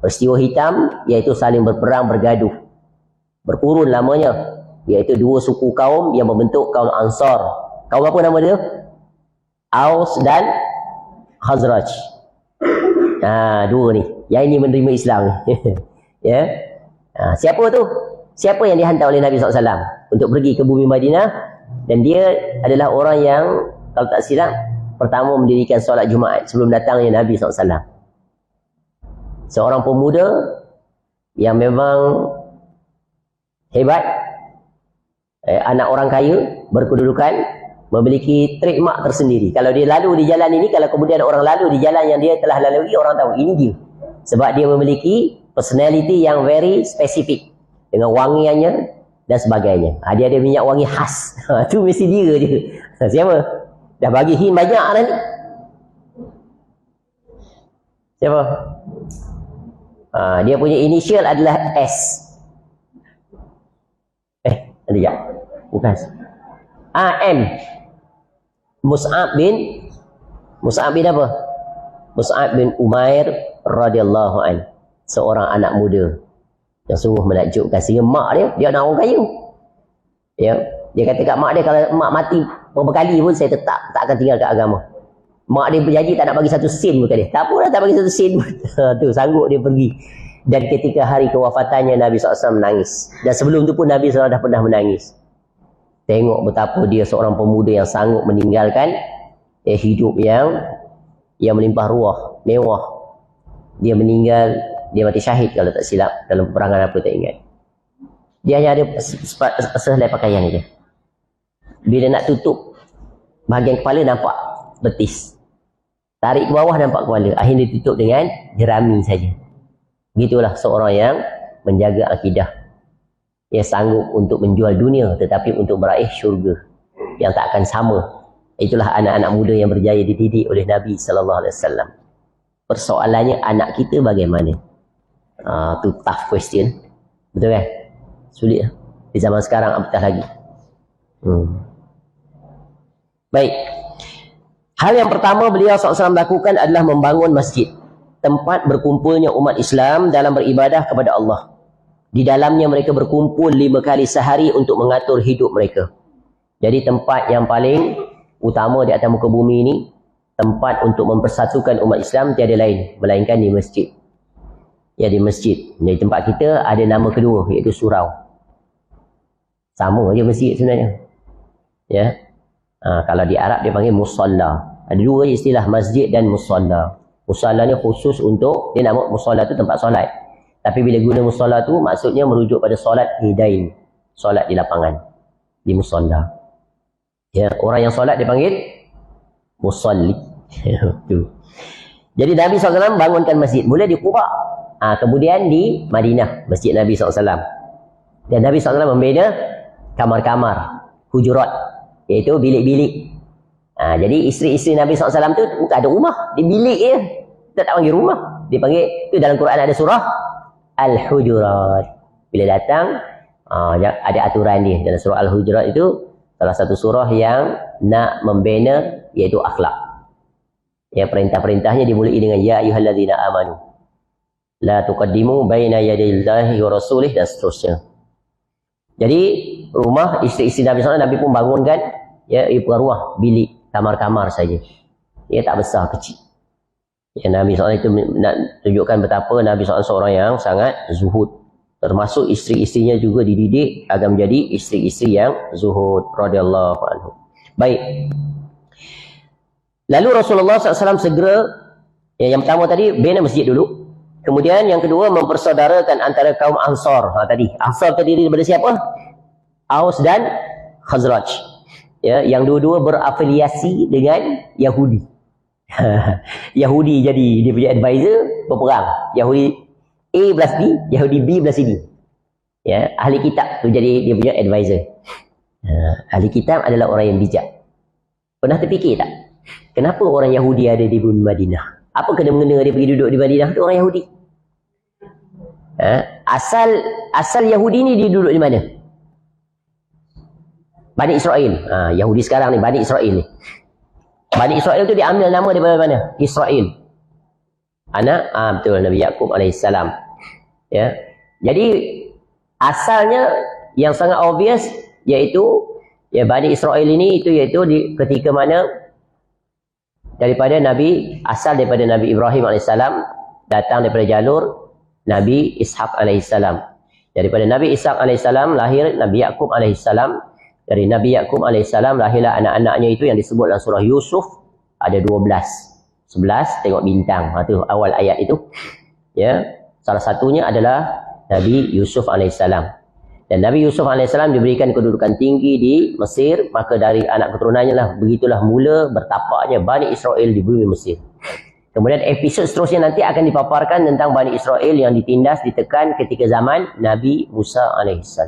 peristiwa hitam, iaitu saling berperang, bergaduh. Berkurun lamanya, iaitu dua suku kaum yang membentuk kaum Ansar. Kaum apa nama dia? Aus dan Khazraj. Dua ni. Yang ini menerima Islam. Ya. Siapa tu? Siapa yang dihantar oleh Nabi SAW untuk pergi ke bumi Madinah? Dan dia adalah orang yang, kalau tak silap, pertama mendirikan solat Jumaat sebelum datangnya Nabi SAW. Seorang pemuda yang memang hebat, anak orang kaya, berkedudukan, memiliki trademark tersendiri. Kalau dia lalu di jalan ini, kalau kemudian orang lalu di jalan yang dia telah lalui, orang tahu ini dia. Sebab dia memiliki personality yang very spesifik dengan wangiannya dan sebagainya. Dia ada minyak wangi khas. Tu mesti dia. Siapa? Dah bagi hint banyak dah ni. Siapa? Dia punya initial adalah S. Ada tak? Bukan. M. Mus'ab bin apa? Mus'ab bin Umair radhiyallahu an. Seorang anak muda yang sungguh menakjubkan. Sehingga mak dia nak orang kaya. Ya, dia kata kat mak dia, kalau mak mati berapa kali pun saya tetap tak akan tinggalkan agama. Mak dia berjanji tak nak bagi satu sen pun kat dia. Tak apalah, tak bagi satu sen pun. Tu sanggup dia pergi. Dan ketika hari kewafatannya, Nabi SAW menangis. Dan sebelum tu pun Nabi SAW dah pernah menangis. Tengok betapa dia seorang pemuda yang sanggup meninggalkan hidup yang melimpah ruah, mewah. Dia meninggal, dia mati syahid kalau tak silap, dalam peperangan apa tak ingat. Dia hanya ada sehelai pakaian je. Bila nak tutup bahagian kepala, nampak betis. Tarik ke bawah, nampak kepala. Akhirnya ditutup dengan jerami saja. Begitulah seorang yang menjaga akidah. Ia sanggup untuk menjual dunia tetapi untuk meraih syurga yang tak akan sama. Itulah anak-anak muda yang berjaya dididik oleh Nabi SAW. Persoalannya, anak kita bagaimana? Tu tough question. Betul kan? Sulit lah. Di zaman sekarang apatah lagi. Baik. Hal yang pertama beliau SAW lakukan adalah membangun masjid. Tempat berkumpulnya umat Islam dalam beribadah kepada Allah. Di dalamnya mereka berkumpul 5 kali sehari untuk mengatur hidup mereka. Jadi tempat yang paling utama di atas muka bumi ini, tempat untuk mempersatukan umat Islam tiada lain melainkan di masjid. Ya, di masjid. Jadi tempat kita ada nama kedua, iaitu surau. Sama aja masjid sebenarnya. Ya. Kalau di Arab dia panggil musalla. Ada dua istilah, masjid dan musalla. Musalla ni khusus untuk, dia nama musalla tu tempat solat. Tapi bila guna musalla tu, maksudnya merujuk pada solat hidain. Solat di lapangan. Di musalla. Ya, orang yang solat dipanggil musalli. Jadi Nabi SAW bangunkan masjid. Mula di Quba. Kemudian di Madinah, masjid Nabi SAW. Dan Nabi SAW membina kamar-kamar, hujurat, iaitu bilik-bilik. Jadi isteri-isteri Nabi SAW tu bukan ada rumah. Di bilik je. Kita tak panggil rumah. Dia panggil, tu dalam Quran ada surah Al-Hujurat. Bila datang, ada aturan dia. Dalam surah Al-Hujurat itu salah satu surah yang nak membina, iaitu akhlak. Ya, perintah-perintahnya dimulai dengan ya ayyuhallazina amanu la tuqaddimu baina yadayillahi wa rasulih, dan seterusnya. Jadi rumah isteri-isteri Nabi SAW, Nabi pun bangunkan, ya, bukan rumah, bilik, kamar-kamar saja. Ya, tak besar, kecil. Ya, Nabi SAW itu nak tunjukkan betapa Nabi SAW seorang yang sangat zuhud. Termasuk isteri-isterinya juga dididik agar menjadi isteri-isteri yang zuhud radhiyallahu anhu. Baik. Lalu Rasulullah SAW segera, yang pertama tadi bina masjid dulu. Kemudian yang kedua, mempersaudarakan antara kaum Ansar. Tadi Ansar terdiri daripada siapa? Aus dan Khazraj. Ya, yang dua-dua berafiliasi dengan Yahudi. Yahudi jadi dia punya advisor, berperang. Yahudi A belas B, Yahudi B belas C. Ya, ahli kitab tu jadi dia punya advisor. Ahli kitab adalah orang yang bijak. Pernah terfikir tak? Kenapa orang Yahudi ada di bumi Madinah? Apa kena-mengena dia pergi duduk di Madinah tu orang Yahudi? Asal Yahudi ni dia duduk di mana? Bani Israel. Yahudi sekarang ni Bani Israel ni. Bani Israel tu diambil nama daripada mana? Israel. Anak betul Nabi Yaqub alaihissalam. Ya. Jadi asalnya yang sangat obvious iaitu ya Bani Israel ini iaitu ketika mana daripada Nabi Ibrahim alaihissalam datang daripada jalur Nabi Ishaq alaihissalam. Daripada Nabi Ishaq alaihissalam lahir Nabi Yaqub alaihissalam. Dari Nabi Yaqub alaihissalam lahirlah anak-anaknya itu yang disebut dalam surah Yusuf, ada 12. 11 tengok bintang. Itu awal ayat itu. Ya, salah satunya adalah Nabi Yusuf alaihissalam. Dan Nabi Yusuf AS diberikan kedudukan tinggi di Mesir, maka dari anak keturunannya lah, begitulah mula bertapaknya Bani Israel di bumi Mesir. Kemudian episod seterusnya nanti akan dipaparkan tentang Bani Israel yang ditindas, ditekan ketika zaman Nabi Musa AS.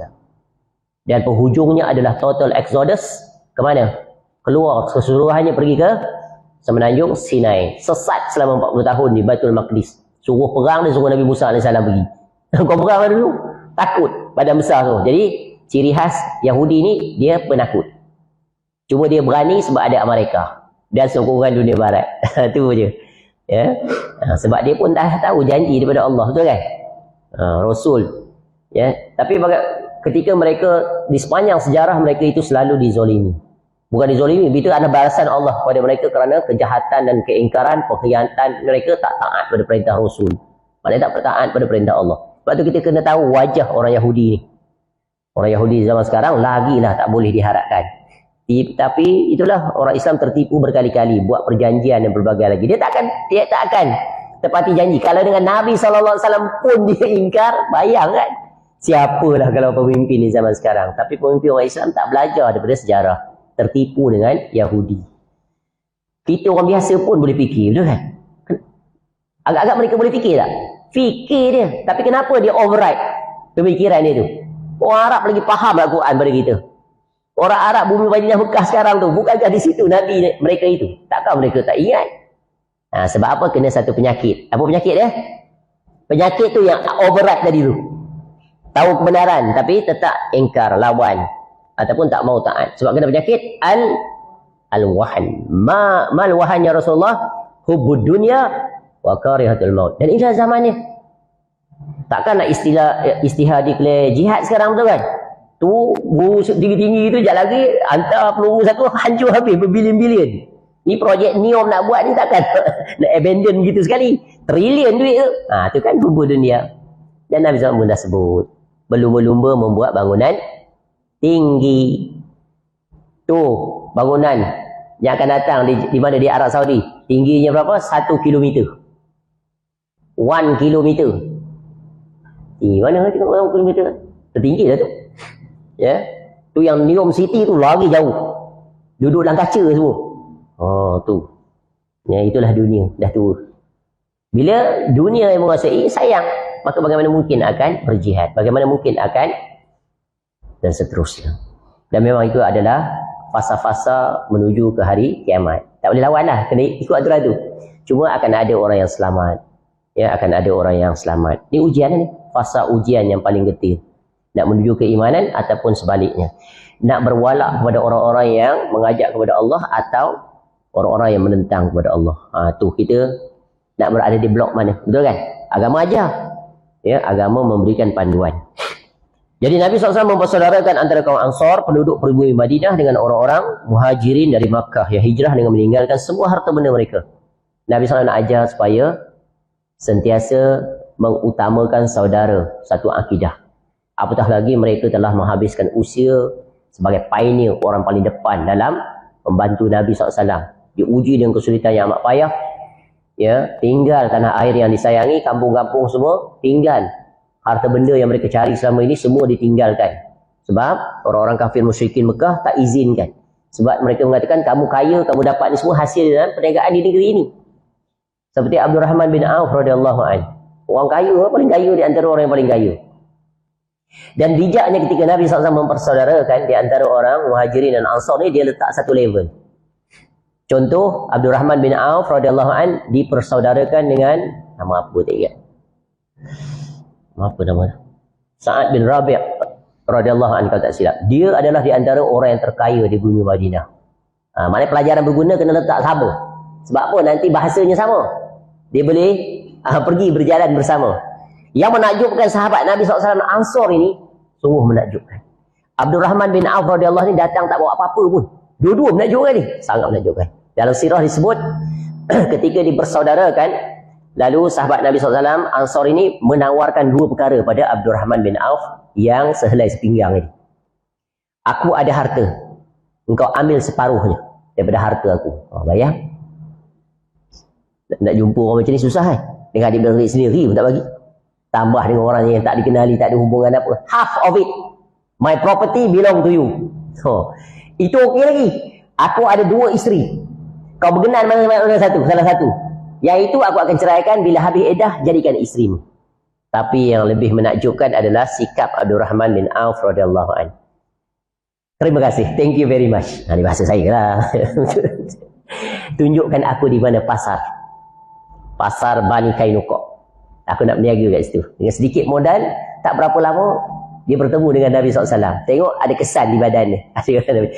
Dan penghujungnya adalah total exodus ke mana? Keluar keseluruhannya pergi ke semenanjung Sinai. Sesat selama 40 tahun di Baitul Maqdis. Suruh perang dia suruh Nabi Musa AS pergi. Kau perang dulu? Takut badan besar tu. Jadi ciri khas Yahudi ni dia penakut. Cuma dia berani sebab ada Amerika dan sokongan dunia barat. Tu je. Ya. Sebab dia pun dah tahu janji daripada Allah, betul kan? Rasul. Ya. Tapi ketika mereka di sepanjang sejarah mereka itu selalu dizolimi. Bukan dizolimi, itu ada balasan Allah kepada mereka kerana kejahatan dan keingkaran, pengkhianatan mereka tak taat pada perintah Rasul. Maknanya tak taat pada perintah Allah. Sebab tu kita kena tahu wajah orang Yahudi ni. Orang Yahudi zaman sekarang lagilah tak boleh diharapkan. Tapi itulah orang Islam tertipu berkali-kali, buat perjanjian dan berbagai lagi. Dia tak akan tepati janji. Kalau dengan Nabi SAW pun dia ingkar, bayang kan? Siapalah kalau pemimpin di zaman sekarang. Tapi pemimpin orang Islam tak belajar daripada sejarah. Tertipu dengan Yahudi. Kita orang biasa pun boleh fikir, betul kan? Agak-agak mereka boleh fikir tak? Fikir dia. Tapi kenapa dia override pemikiran dia tu? Orang Arab lagi faham Al-Quran pada kita. Orang Arab bumi Madinah Mekah sekarang tu, bukankah di situ Nabi mereka itu? Takkan mereka tak ingat? Sebab apa? Kena satu penyakit. Apa penyakit dia? Penyakit tu yang override tadi tu. Tahu kebenaran tapi tetap ingkar, lawan. Ataupun tak mau taat. Sebab kena penyakit al-wahan. Mal wahan ya Rasulullah? Hubbud dunya wa karihatul maut. Dan inilah zamannya. Takkan nak istilah declare jihad sekarang, betul kan? Tu guru tinggi-tinggi tu sekejap lagi hantar peluru satu hancur habis berbilion-bilion. Ni projek NEOM nak buat ni takkan nak abandon gitu sekali. Trilion duit tu. Tu kan hubur dunia. Dan Nabi SAW pun dah sebut, berlumba-lumba membuat bangunan tinggi. Tu bangunan yang akan datang di mana di Arab Saudi. Tingginya berapa? 1 kilometer. 1 kilometer. Mana tengok 1 kilometer? Tertinggi dah tu. Ya. Tu yang Neom City tu lagi jauh. Duduk dalam kaca semua. Tu. Ya, itulah dunia dah tua. Bila dunia yang menguasai, sayang, maka bagaimana mungkin akan berjihad? Bagaimana mungkin akan dan seterusnya. Dan memang itu adalah fasa-fasa menuju ke hari kiamat. Tak boleh lawan lah, kena ikut aturan tu. Cuma akan ada orang yang selamat. Ya, akan ada orang yang selamat. Ini ujian ni, fasa ujian yang paling getir. Nak menuju keimanan ataupun sebaliknya. Nak berwalak kepada orang-orang yang mengajak kepada Allah atau orang-orang yang menentang kepada Allah. Tu kita nak berada di blok mana, betul kan? Agama ajar. Ya, agama memberikan panduan. Jadi Nabi SAW mempersaudarakan antara kaum Ansar, penduduk pribumi Madinah dengan orang-orang muhajirin dari Makkah yang hijrah dengan meninggalkan semua harta benda mereka. Nabi SAW nak ajar supaya sentiasa mengutamakan saudara, satu akidah. Apatah lagi mereka telah menghabiskan usia sebagai pioneer, orang paling depan dalam membantu Nabi SAW. Diuji dengan kesulitan yang amat payah. Ya, tinggal tanah air yang disayangi, kampung-kampung semua tinggal. Harta benda yang mereka cari selama ini semua ditinggalkan. Sebab orang-orang kafir musyrikin Mekah tak izinkan. Sebab mereka mengatakan kamu kaya, kamu dapat ni semua hasil dalam perniagaan di negeri ini. Seperti Abdul Rahman bin Auf radhiyallahu anhu. Orang kaya, paling kaya di antara orang yang paling kaya. Dan bijaknya ketika Nabi SAW mempersaudarakan di antara orang Muhajirin dan Ansar ni, dia letak satu level. Contoh, Abdul Rahman bin Auf radhiyallahu an dipersaudarakan dengan nama apa tak ingat. Apa nama? Sa'ad bin Rabi' radhiyallahu an kalau tak silap. Dia adalah di antara orang yang terkaya di bumi Madinah. Maknanya pelajaran berguna kena letak sama. Sebab apa? Nanti bahasanya sama. Dia boleh pergi berjalan bersama. Yang menakjubkan sahabat Nabi SAW Ansar ini, sungguh menakjubkan. Abdul Rahman bin Auf radhiyallahu ni datang tak bawa apa-apa pun. Dua-dua menakjubkan ni. Sangat menakjubkan. Dalam sirah disebut, ketika dipersaudarakan, lalu sahabat Nabi SAW Ansar ini menawarkan dua perkara pada Abdul Rahman bin Auf yang sehelai sepinggang ini. Aku ada harta, engkau ambil separuhnya daripada harta aku. Bayang. Nak jumpa orang macam ni susah kan? Dengan adik-beradik sendiri pun tak bagi. Tambah dengan orang yang tak dikenali, tak ada hubungan apa. Half of it. My property belong to you. So, itu okey lagi. Aku ada 2 isteri. Kau berkenan mana satu, salah satu. Yang itu aku akan ceraikan bila habis iddah, jadikan isterimu. Tapi yang lebih menakjubkan adalah sikap Abdurrahman bin Auf radhiyallahu anhu. Terima kasih. Thank you very much. Nah, bahasa saya lah. Tunjukkan aku di mana pasar. Pasar Bani Kainuqa. Aku nak berniaga kat situ. Dengan sedikit modal, tak berapa lama, dia bertemu dengan Nabi SAW. Tengok ada kesan di badan dia. Nabi,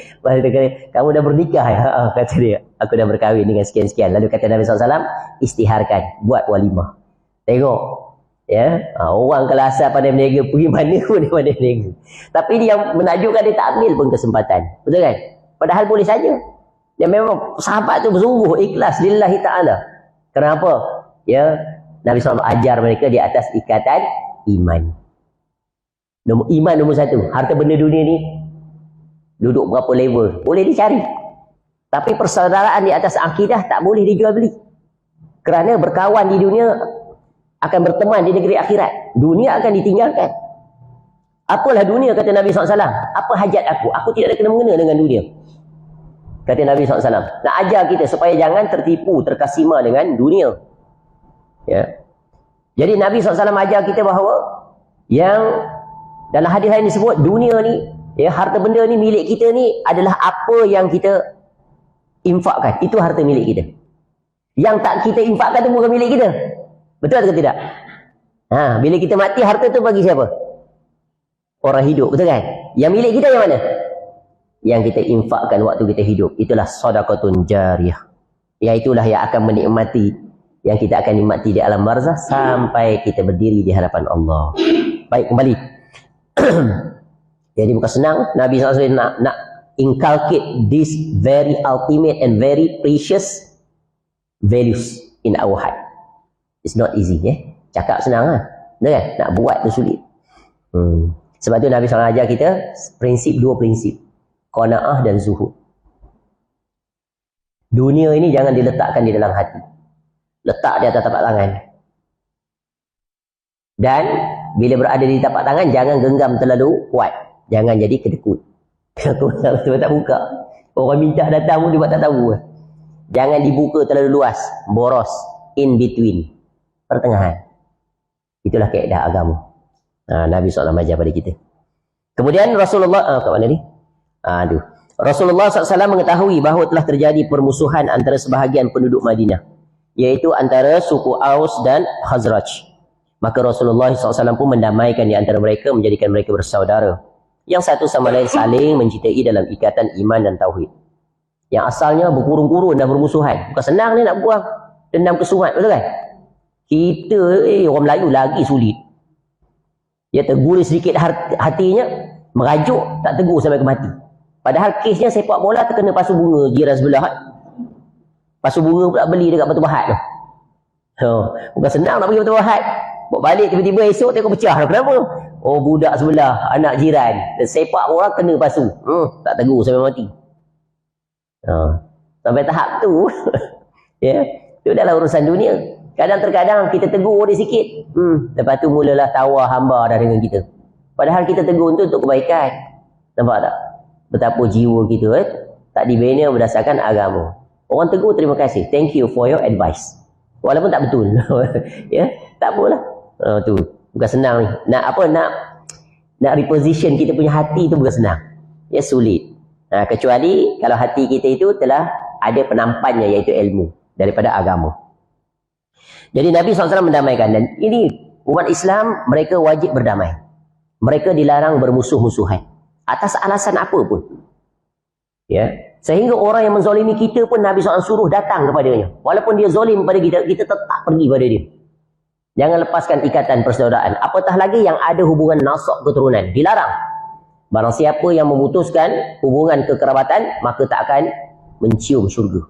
kamu dah bernikah ya? Kata dia, aku dah berkahwin dengan sekian-sekian. Lalu kata Nabi SAW, istiharkan, buat walimah. Tengok. Ya, orang kalau asal pandai berniaga, pergi mana pun dia pandai berniaga. Tapi dia yang menakjubkan, dia tak ambil pun kesempatan. Betul kan? Padahal boleh saja. Dia memang sahabat tu bersungguh, ikhlas, lillahi ta'ala. Kenapa? Ya, Nabi SAW ajar mereka di atas ikatan iman. Iman nombor 1. Harta benda dunia ni duduk berapa level, boleh dicari. Tapi persaudaraan di atas akidah tak boleh dijual beli. Kerana berkawan di dunia akan berteman di negeri akhirat. Dunia akan ditinggalkan. Apalah dunia, kata Nabi SAW. Apa hajat aku? Aku tidak ada kena-mengena dengan dunia. Kata Nabi SAW. Nak ajar kita supaya jangan tertipu, terkasima dengan dunia. Ya. Jadi Nabi SAW ajar kita bahawa yang dalam hadis lain disebut dunia ni, ya, harta benda ni milik kita ni adalah apa yang kita infakkan. Itu harta milik kita. Yang tak kita infakkan tu bukan milik kita. Betul atau tidak? Bila kita mati, harta tu bagi siapa? Orang hidup, betul kan? Yang milik kita yang mana? Yang kita infakkan waktu kita hidup. Itulah sedekahun jariyah. Iaitulah yang akan menikmati, yang kita akan nikmati di alam barzah sampai kita berdiri di hadapan Allah. Baik, kembali. Jadi bukan senang. Nabi SAW nak inculcate this very ultimate and very precious values in our heart. It's not easy, cakap senang lah. Betul kan? Nak buat tu sulit. Sebab tu Nabi SAW ajar kita dua prinsip. Qanaah dan zuhud. Dunia ini jangan diletakkan di dalam hati. Letak di atas tapak tangan. Dan bila berada di tapak tangan, jangan genggam terlalu kuat. Jangan jadi kedekut. Aku tak buka. Orang minta datang pun dia buat tak tahu. Jangan dibuka terlalu luas. Boros. In between. Pertengahan. Itulah kaedah agama. Nabi SAW ajar pada kita. Kemudian Rasulullah, kat mana ni? Rasulullah SAW mengetahui bahawa telah terjadi permusuhan antara sebahagian penduduk Madinah. Iaitu antara suku Aus dan Khazraj. Maka Rasulullah SAW pun mendamaikan di antara mereka, menjadikan mereka bersaudara. Yang satu sama lain saling mencintai dalam ikatan iman dan tauhid. Yang asalnya berkurun-kurun dan bermusuhan. Bukan senang ni nak buang dendam kesungat, betul kan? Kita, orang Melayu lagi sulit. Dia tegur sedikit hatinya, merajuk, tak tegur sampai ke mati. Padahal kesnya sepak bola terkena pasu bunga jiran sebelah. Pasu bunga pula beli dekat Batu Pahat tu. Bukan senang nak pergi Batu Pahat. Bawa balik tiba-tiba esok tengok pecah dah. Kenapa? Oh, budak sebelah, anak jiran. Sepak orang kena pasu. Tak tegur sampai mati. Sampai tahap tu. Itu dalam urusan dunia. Kadang-terkadang kita tegur dia sikit. Lepas tu mulalah tawar hamba dah dengan kita. Padahal kita tegur tu untuk kebaikan. Nampak tak? Betapa jiwa kita tak dibina berdasarkan agama. Orang tegur, terima kasih. Thank you for your advice. Walaupun tak betul. Tak apalah. Tu bukan senang ni. Nak reposition kita punya hati tu bukan senang. Sulit. Kecuali kalau hati kita itu telah ada penampannya, iaitu ilmu daripada agama. Jadi Nabi SAW mendamaikan. Dan ini umat Islam, mereka wajib berdamai. Mereka dilarang bermusuh-musuhan atas alasan apa pun. Sehingga orang yang menzalimi kita pun Nabi SAW suruh datang kepadanya. Walaupun dia zalim pada kita, kita tetap pergi pada dia. Jangan lepaskan ikatan persaudaraan. Apatah lagi yang ada hubungan nasab keturunan. Dilarang. Barang siapa yang memutuskan hubungan kekerabatan, maka tak akan mencium syurga.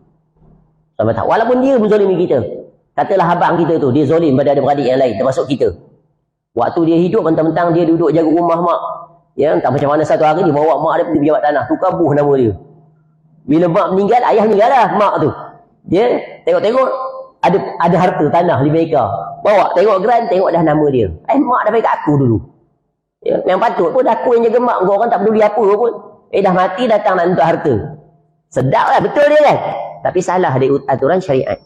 Walaupun dia menzalimi kita. Katalah abang kita tu, dia zalim pada adik-beradik yang lain, termasuk kita. Waktu dia hidup, mentang-mentang dia duduk jaga rumah mak. Tak macam mana satu hari dia bawa mak dia pergi pejabat tanah. Tukar buh nama dia. Bila mak meninggal, ayah meninggal lah mak tu. Dia tengok-tengok, ada harta tanah 5 ekar. Bawa, tengok geran, tengok dah nama dia. Mak dah bagi kat aku dulu. Ya, yang patut pun aku yang jaga mak kau, orang tak peduli apa pun. Dah mati datang nak untuk harta. Sedap lah, betul dia kan? Tapi salah dia aturan syariat.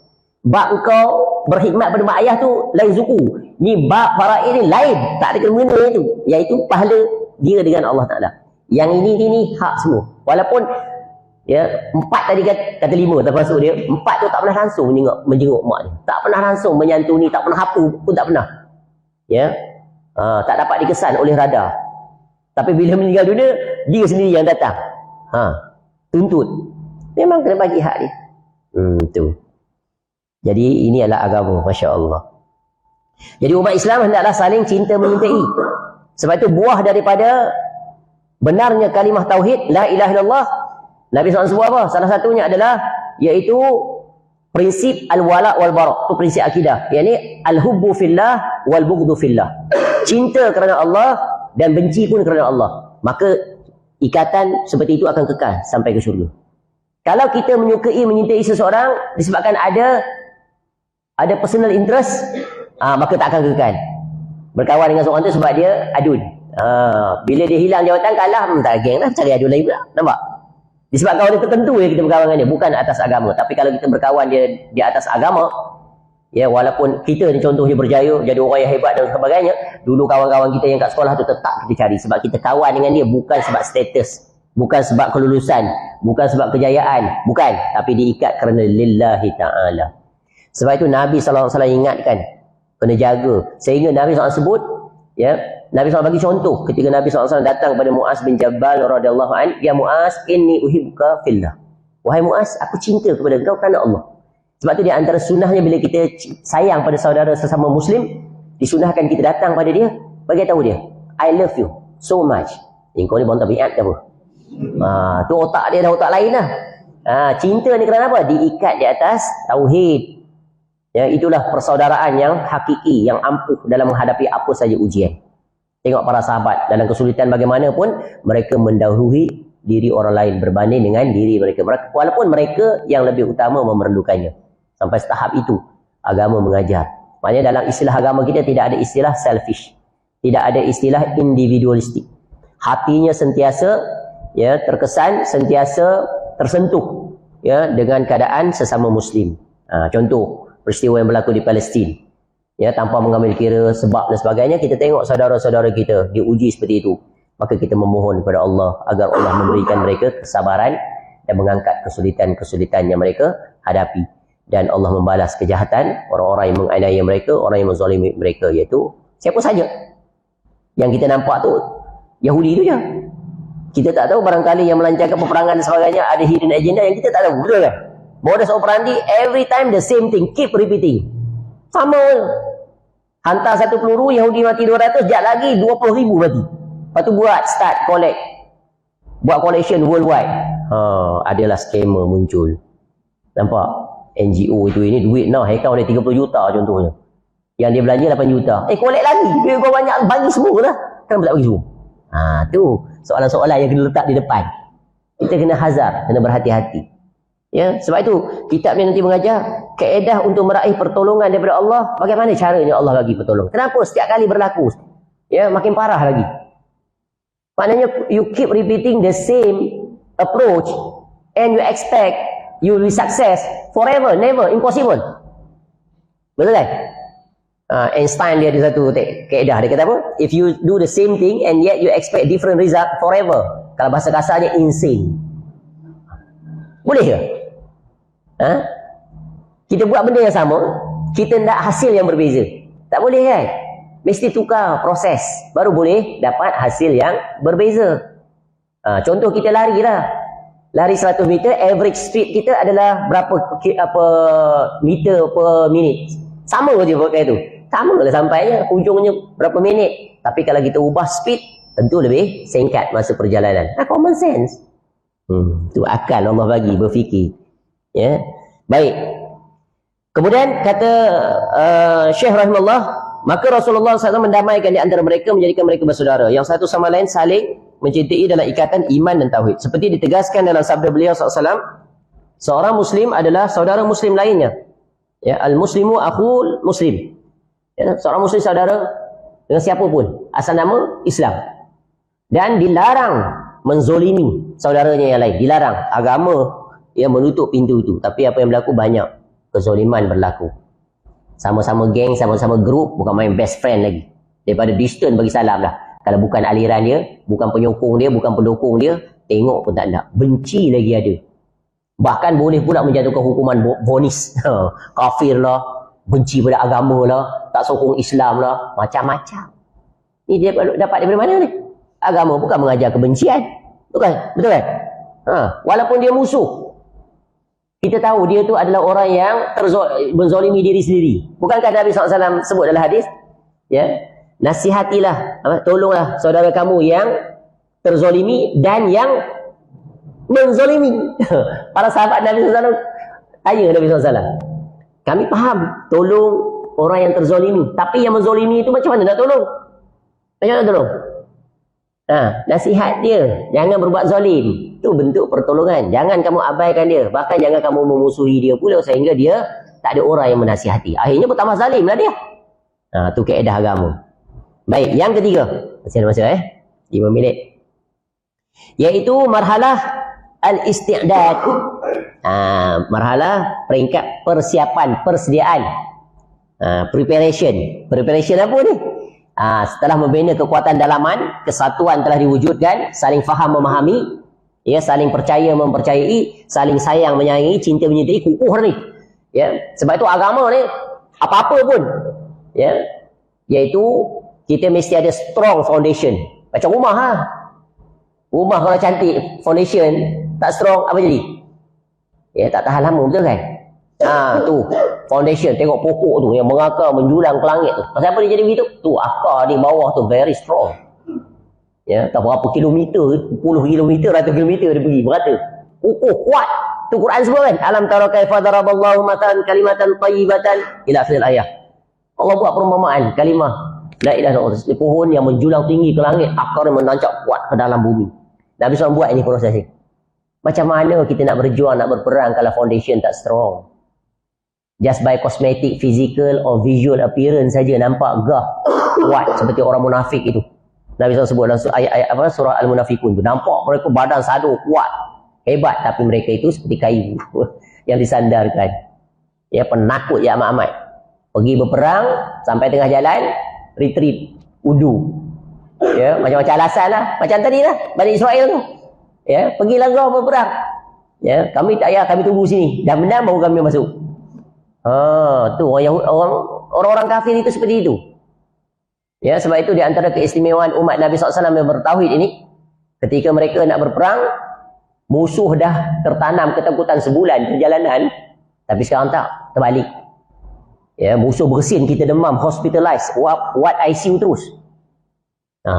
Bab kau berkhidmat pada mak ayah tu lain suku. Ni bab faraid ni lain, tak ada kena-mengena itu. Iaitu pahala dia dengan Allah Ta'ala. Yang ini hak semua. Walaupun ya 4 tadi kata 5 termasuk dia, 4 tu tak pernah langsung menjenguk mak dia. Tak pernah langsung menyantuni, tak pernah hapu pun tak pernah. Ya. Tak dapat dikesan oleh radar. Tapi bila meninggal dunia, dia sendiri yang datang. Tuntut. Memang kena bagi hak dia. Tu. Jadi ini adalah agama, Masya Allah. Jadi umat Islam hendaklah saling cinta menyintai. Sebab itu buah daripada benarnya kalimah tauhid, la ilaha illallah, Nabi SAW sebut apa? Salah satunya adalah, iaitu prinsip al-wala wal-bara'. Itu prinsip akidah. Iaitu al-hubbu fillah wal-bughdu fillah. Cinta kerana Allah dan benci pun kerana Allah. Maka ikatan seperti itu akan kekal sampai ke syurga. Kalau kita menyukai, menyintai seseorang disebabkan ada personal interest, maka tak akan kekal. Berkawan dengan seorang tu sebab dia adun. Bila dia hilang jawatan, kalah, tak geng lah, cari adun lain pula. Nampak? Disebabkan orang tertentu ya kita berkawan dengan dia, bukan atas agama. Tapi kalau kita berkawan dia di atas agama, ya, walaupun kita ni contohnya berjaya, jadi orang yang hebat dan sebagainya, dulu kawan-kawan kita yang kat sekolah tu tetap kita cari. Sebab kita kawan dengan dia bukan sebab status, bukan sebab kelulusan, bukan sebab kejayaan, bukan. Tapi diikat kerana lillahi ta'ala. Sebab itu Nabi SAW ingatkan, kena jaga. Sehingga Nabi SAW sebut, ya, Nabi SAW bagi contoh ketika Nabi SAW datang kepada Mu'az bin Jabal radhiyallahu anhu, ya Mu'az, inni uhibbuka fillah. Wahai Mu'az, aku cinta kepada engkau kerana Allah. Sebab tu di antara sunnahnya bila kita sayang pada saudara sesama Muslim, disunahkan kita datang pada dia, bagi tahu dia, I love you so much. Kau ni bontak biat ke apa? Tu otak dia dah otak lain lah. Cinta ni kerana apa? Diikat di atas tauhid. Ya, itulah persaudaraan yang hakiki, yang ampuh dalam menghadapi apa saja ujian. Tengok para sahabat dalam kesulitan bagaimanapun, mereka mendahului diri orang lain berbanding dengan diri mereka. Walaupun mereka yang lebih utama memerlukannya. Sampai tahap itu agama mengajar. Maknanya dalam istilah agama kita tidak ada istilah selfish. Tidak ada istilah individualistik. Hatinya sentiasa ya terkesan, sentiasa tersentuh ya dengan keadaan sesama Muslim. Contoh peristiwa yang berlaku di Palestin, ya, tanpa mengambil kira sebab dan sebagainya, kita tengok saudara-saudara kita diuji seperti itu, maka kita memohon kepada Allah agar Allah memberikan mereka kesabaran dan mengangkat kesulitan-kesulitan yang mereka hadapi, dan Allah membalas kejahatan orang-orang yang menganiaya mereka, orang yang menzalimi mereka, iaitu siapa saja. Yang kita nampak tu Yahudi tu je. Kita tak tahu barangkali yang melancarkan peperangan dan sebagainya ada hidden agenda yang kita tak tahu, betul kan? Modus operandi every time the same thing, keep repeating. Sama. Hantar satu peluru, Yahudi mati 200, sekejap lagi 20,000 mati. Lepas tu start collect. Buat collection worldwide. Adalah scammer muncul. Nampak? NGO itu ini duit account dia 30 juta contohnya. Yang dia belanja 8 juta. Collect lagi. Duit kau banyak, bagi semua lah. Kenapa tak bagi semua? Tu soalan-soalan yang kena letak di depan. Kita kena hazard, kena berhati-hati. Ya, sebab itu kitab ni nanti mengajar kaedah untuk meraih pertolongan daripada Allah. Bagaimana caranya Allah bagi pertolongan? Kenapa setiap kali berlaku? Ya, makin parah lagi. Maknanya you keep repeating the same approach and you expect you will be success forever, never, impossible. Betul kan? Einstein dia ada satu kaedah, dia kata apa? If you do the same thing and yet you expect different result forever. Kalau bahasa kasarnya insane. Boleh ke? Kita buat benda yang sama, kita nak hasil yang berbeza. Tak boleh kan? Mesti tukar proses, baru boleh dapat hasil yang berbeza. Contoh kita lari lah. Lari 100 meter, average speed kita adalah berapa meter per minit. Sama je pakai tu. Sama lah sampainya, ujungnya berapa minit. Tapi kalau kita ubah speed, tentu lebih singkat masa perjalanan. Common sense. Tu akal Allah bagi, berfikir. Ya, baik. Kemudian kata Syekh rahimahullah, maka Rasulullah SAW mendamaikan di antara mereka, menjadikan mereka bersaudara, yang satu sama lain saling mencintai dalam ikatan iman dan tauhid. Seperti ditegaskan dalam sabda beliau SAW, seorang Muslim adalah saudara Muslim lainnya. Ya, al-muslimu akhul muslim. Ya, seorang Muslim saudara dengan siapa pun asal nama Islam. Dan dilarang menzolimi saudaranya yang lain. Dilarang. Agama yang menutup pintu itu. Tapi apa yang berlaku? Banyak kezoliman berlaku. Sama-sama geng, sama-sama grup, bukan main best friend lagi. Daripada distance bagi salam lah. Kalau bukan aliran dia, bukan penyokong dia, bukan pendukung dia, tengok pun tak nak. Benci lagi ada. Bahkan boleh pula menjatuhkan hukuman vonis. Kafir lah, benci pada agama lah, tak sokong Islam lah, macam-macam. Ni dia dapat daripada mana ni? Agama bukan mengajar kebencian. Bukan? Betul kan? Walaupun dia musuh. Kita tahu dia tu adalah orang yang menzolimi diri sendiri. Bukankah Nabi SAW sebut dalam hadis? Ya, nasihatilah, tolonglah saudara kamu yang terzolimi dan yang menzolimi. Para sahabat Nabi SAW tanya Nabi SAW, kami faham tolong orang yang terzolimi, tapi yang menzolimi itu macam mana nak tolong? Macam mana nak tolong? Nasihat dia, jangan berbuat zalim. Itu bentuk pertolongan. Jangan kamu abaikan dia. Bahkan jangan kamu memusuhi dia pula sehingga dia tak ada orang yang menasihati. Akhirnya bertambah zalim lah dia. Itu kaedah agama. Baik, yang ketiga. Masih ada masa 5 minit. Iaitu marhalah al-isti'dad. Marhalah peringkat persiapan, persediaan. Preparation. Preparation apa ni? Setelah membina kekuatan dalaman, kesatuan telah diwujudkan, saling faham memahami, ya, saling percaya mempercayai, saling sayang menyayangi, cinta menyintai, kukuh ni. Ya, sebab itu agama ni apa-apa pun, ya, iaitu kita mesti ada strong foundation. Macam rumah Rumah kalau cantik, foundation tak strong, apa jadi? Ya, tak tahan lama, betul kan? Tu foundation, tengok pokok tu yang mengakar menjulang ke langit tu. Pasal apa dia jadi begitu? Tu akar di bawah tu very strong. Ya, tak berapa kilometer, puluh kilometer, ratus kilometer dia pergi, berata. Kuat. Tu Quran sebut kan? Alam tara kaifa daraballahu matan kalimatan thayyibatan ila akhir ayat. Allah buat perumpamaan kalimah la ilaha illallah, pohon yang menjulang tinggi ke langit, akarnya menancap kuat ke dalam bumi. Nabi SAW buat ini proses ni. Macam mana kita nak berjuang, nak berperang kalau foundation tak strong? Just by cosmetic, physical or visual appearance saja nampak gah, kuat seperti orang munafik itu. Nabi SAW sebut dalam ayat surah Al-Munafikun tu. Nampak mereka badan sadu, kuat, hebat, tapi mereka itu seperti kayu yang disandarkan. Ya, penakut ya amat-amat. Pergi berperang, sampai tengah jalan, retreat, wudu. Ya, macam-macam alasan lah. Macam tadi lah, Bani Israel tu. Ya, pergilah kau berperang. Ya, kami tak payah, kami tunggu sini. Dah menang baru kami masuk. Tu orang-orang kafir itu seperti itu. Ya, sebab itu di antara keistimewaan umat Nabi SAW yang bertauhid ini, ketika mereka nak berperang, musuh dah tertanam ketakutan sebulan perjalanan, tapi sekarang tak, terbalik. Ya, musuh bersin, kita demam, hospitalized, what ICU terus.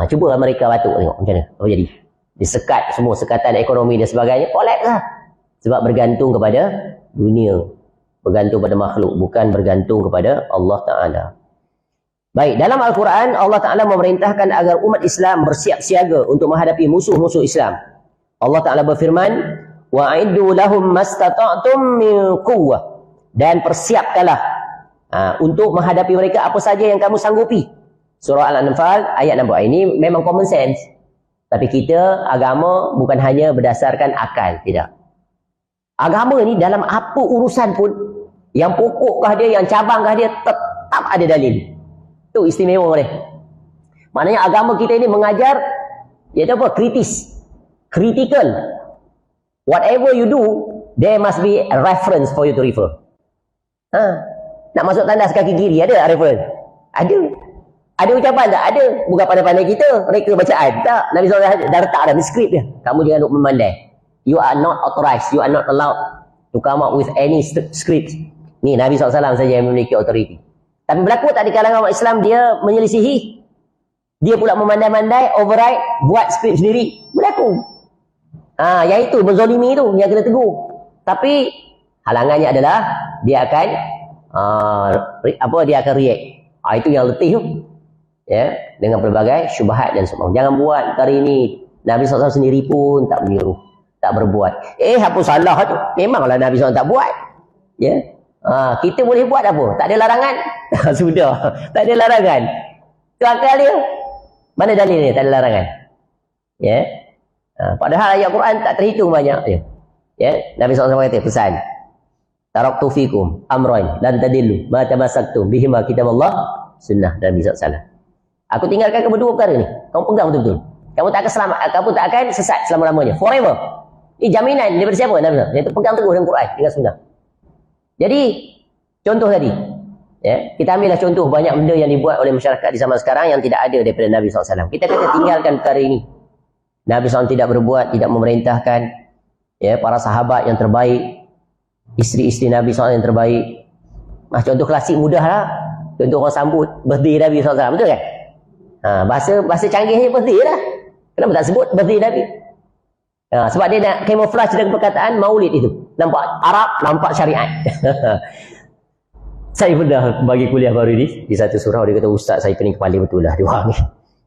Cuba mereka batuk tengok macam mana, apa jadi? Disekat semua, sekatan ekonomi dan sebagainya, collapse lah. Sebab bergantung kepada dunia, bergantung pada makhluk, bukan bergantung kepada Allah Ta'ala. Baik, dalam Al-Quran, Allah Ta'ala memerintahkan agar umat Islam bersiap siaga untuk menghadapi musuh-musuh Islam. Allah Ta'ala berfirman, وَأَعِدُّوا لَهُمْ مَسْتَطَعْتُمْ مِنْ قُوَّةٍ, dan persiapkanlah untuk menghadapi mereka apa saja yang kamu sanggupi. Surah Al-Anfal ayat 60. Ini memang common sense. Tapi kita, agama bukan hanya berdasarkan akal, tidak. Agama ni dalam apa urusan pun, yang pokokkah dia, yang cabangkah dia, tetap ada dalil. Itu istimewa dia. Maknanya agama kita ini mengajar, iaitu apa? Kritis. Critical. Whatever you do, there must be a reference for you to refer. Nak masuk tandas kaki kiri, ada reference? Ada. Ada ucapan tak? Ada. Bukan pandai-pandai kita, mereka bacaan. Tak. Nabi SAW dah letak dah di skrip dia. Kamu jangan memandai. You are not authorized, you are not allowed to come up with any script. Ni Nabi SAW saja yang memiliki authority. Tapi berlaku tak di kalangan umat Islam dia menyelisihi? Dia pula memandai-mandai, override, buat skrip sendiri. Berlaku. Yang itu menzalimi itu yang kena tegur. Tapi halangannya adalah dia akan dia akan react. Itu yang letih tu. Ya, dengan berbagai syubhat dan sebagainya. Jangan buat kali ini. Nabi SAW sendiri pun tak menyuruh, tak berbuat. Apa salah tu? Memanglah Nabi SAW tak buat. Ya. Kita boleh buat apa? Tak ada larangan. Sudah. Tak ada larangan. Itu akal dia. Mana dalil ni? Tak ada larangan. Ya. Padahal ayat Quran tak terhitung banyak dia. Ya. Nabi SAW kata pesan. Taraktu fikum amrain lan tadillu ma tamassaktum bihima kitaballah sunnah Nabi SAW. Aku tinggalkan kamu dua perkara ni. Kamu pegang betul-betul. Kamu tak akan selamat, kamu tak akan sesat selama-lamanya. Forever. Ini jaminan daripada siapa? Nabi SAW. Iaitu pegang teguh dengan Quran, dengan sunnah. Jadi, contoh tadi. Ya, kita ambillah contoh banyak benda yang dibuat oleh masyarakat di zaman sekarang yang tidak ada daripada Nabi SAW. Kita kata tinggalkan perkara ini. Nabi SAW tidak berbuat, tidak memerintahkan ya, para sahabat yang terbaik, isteri-isteri Nabi SAW yang terbaik. Contoh klasik mudah lah. Contoh orang sambut birthday Nabi SAW. Betul kan? Bahasa canggihnya birthday lah. Kenapa tak sebut birthday Nabi? Sebab dia nak camouflage dengan perkataan maulid itu. Nampak Arab, nampak syariat. Saya pernah bagi kuliah baru ni di satu surau, dia kata, ustaz saya pening kepala betul lah dia orang ni.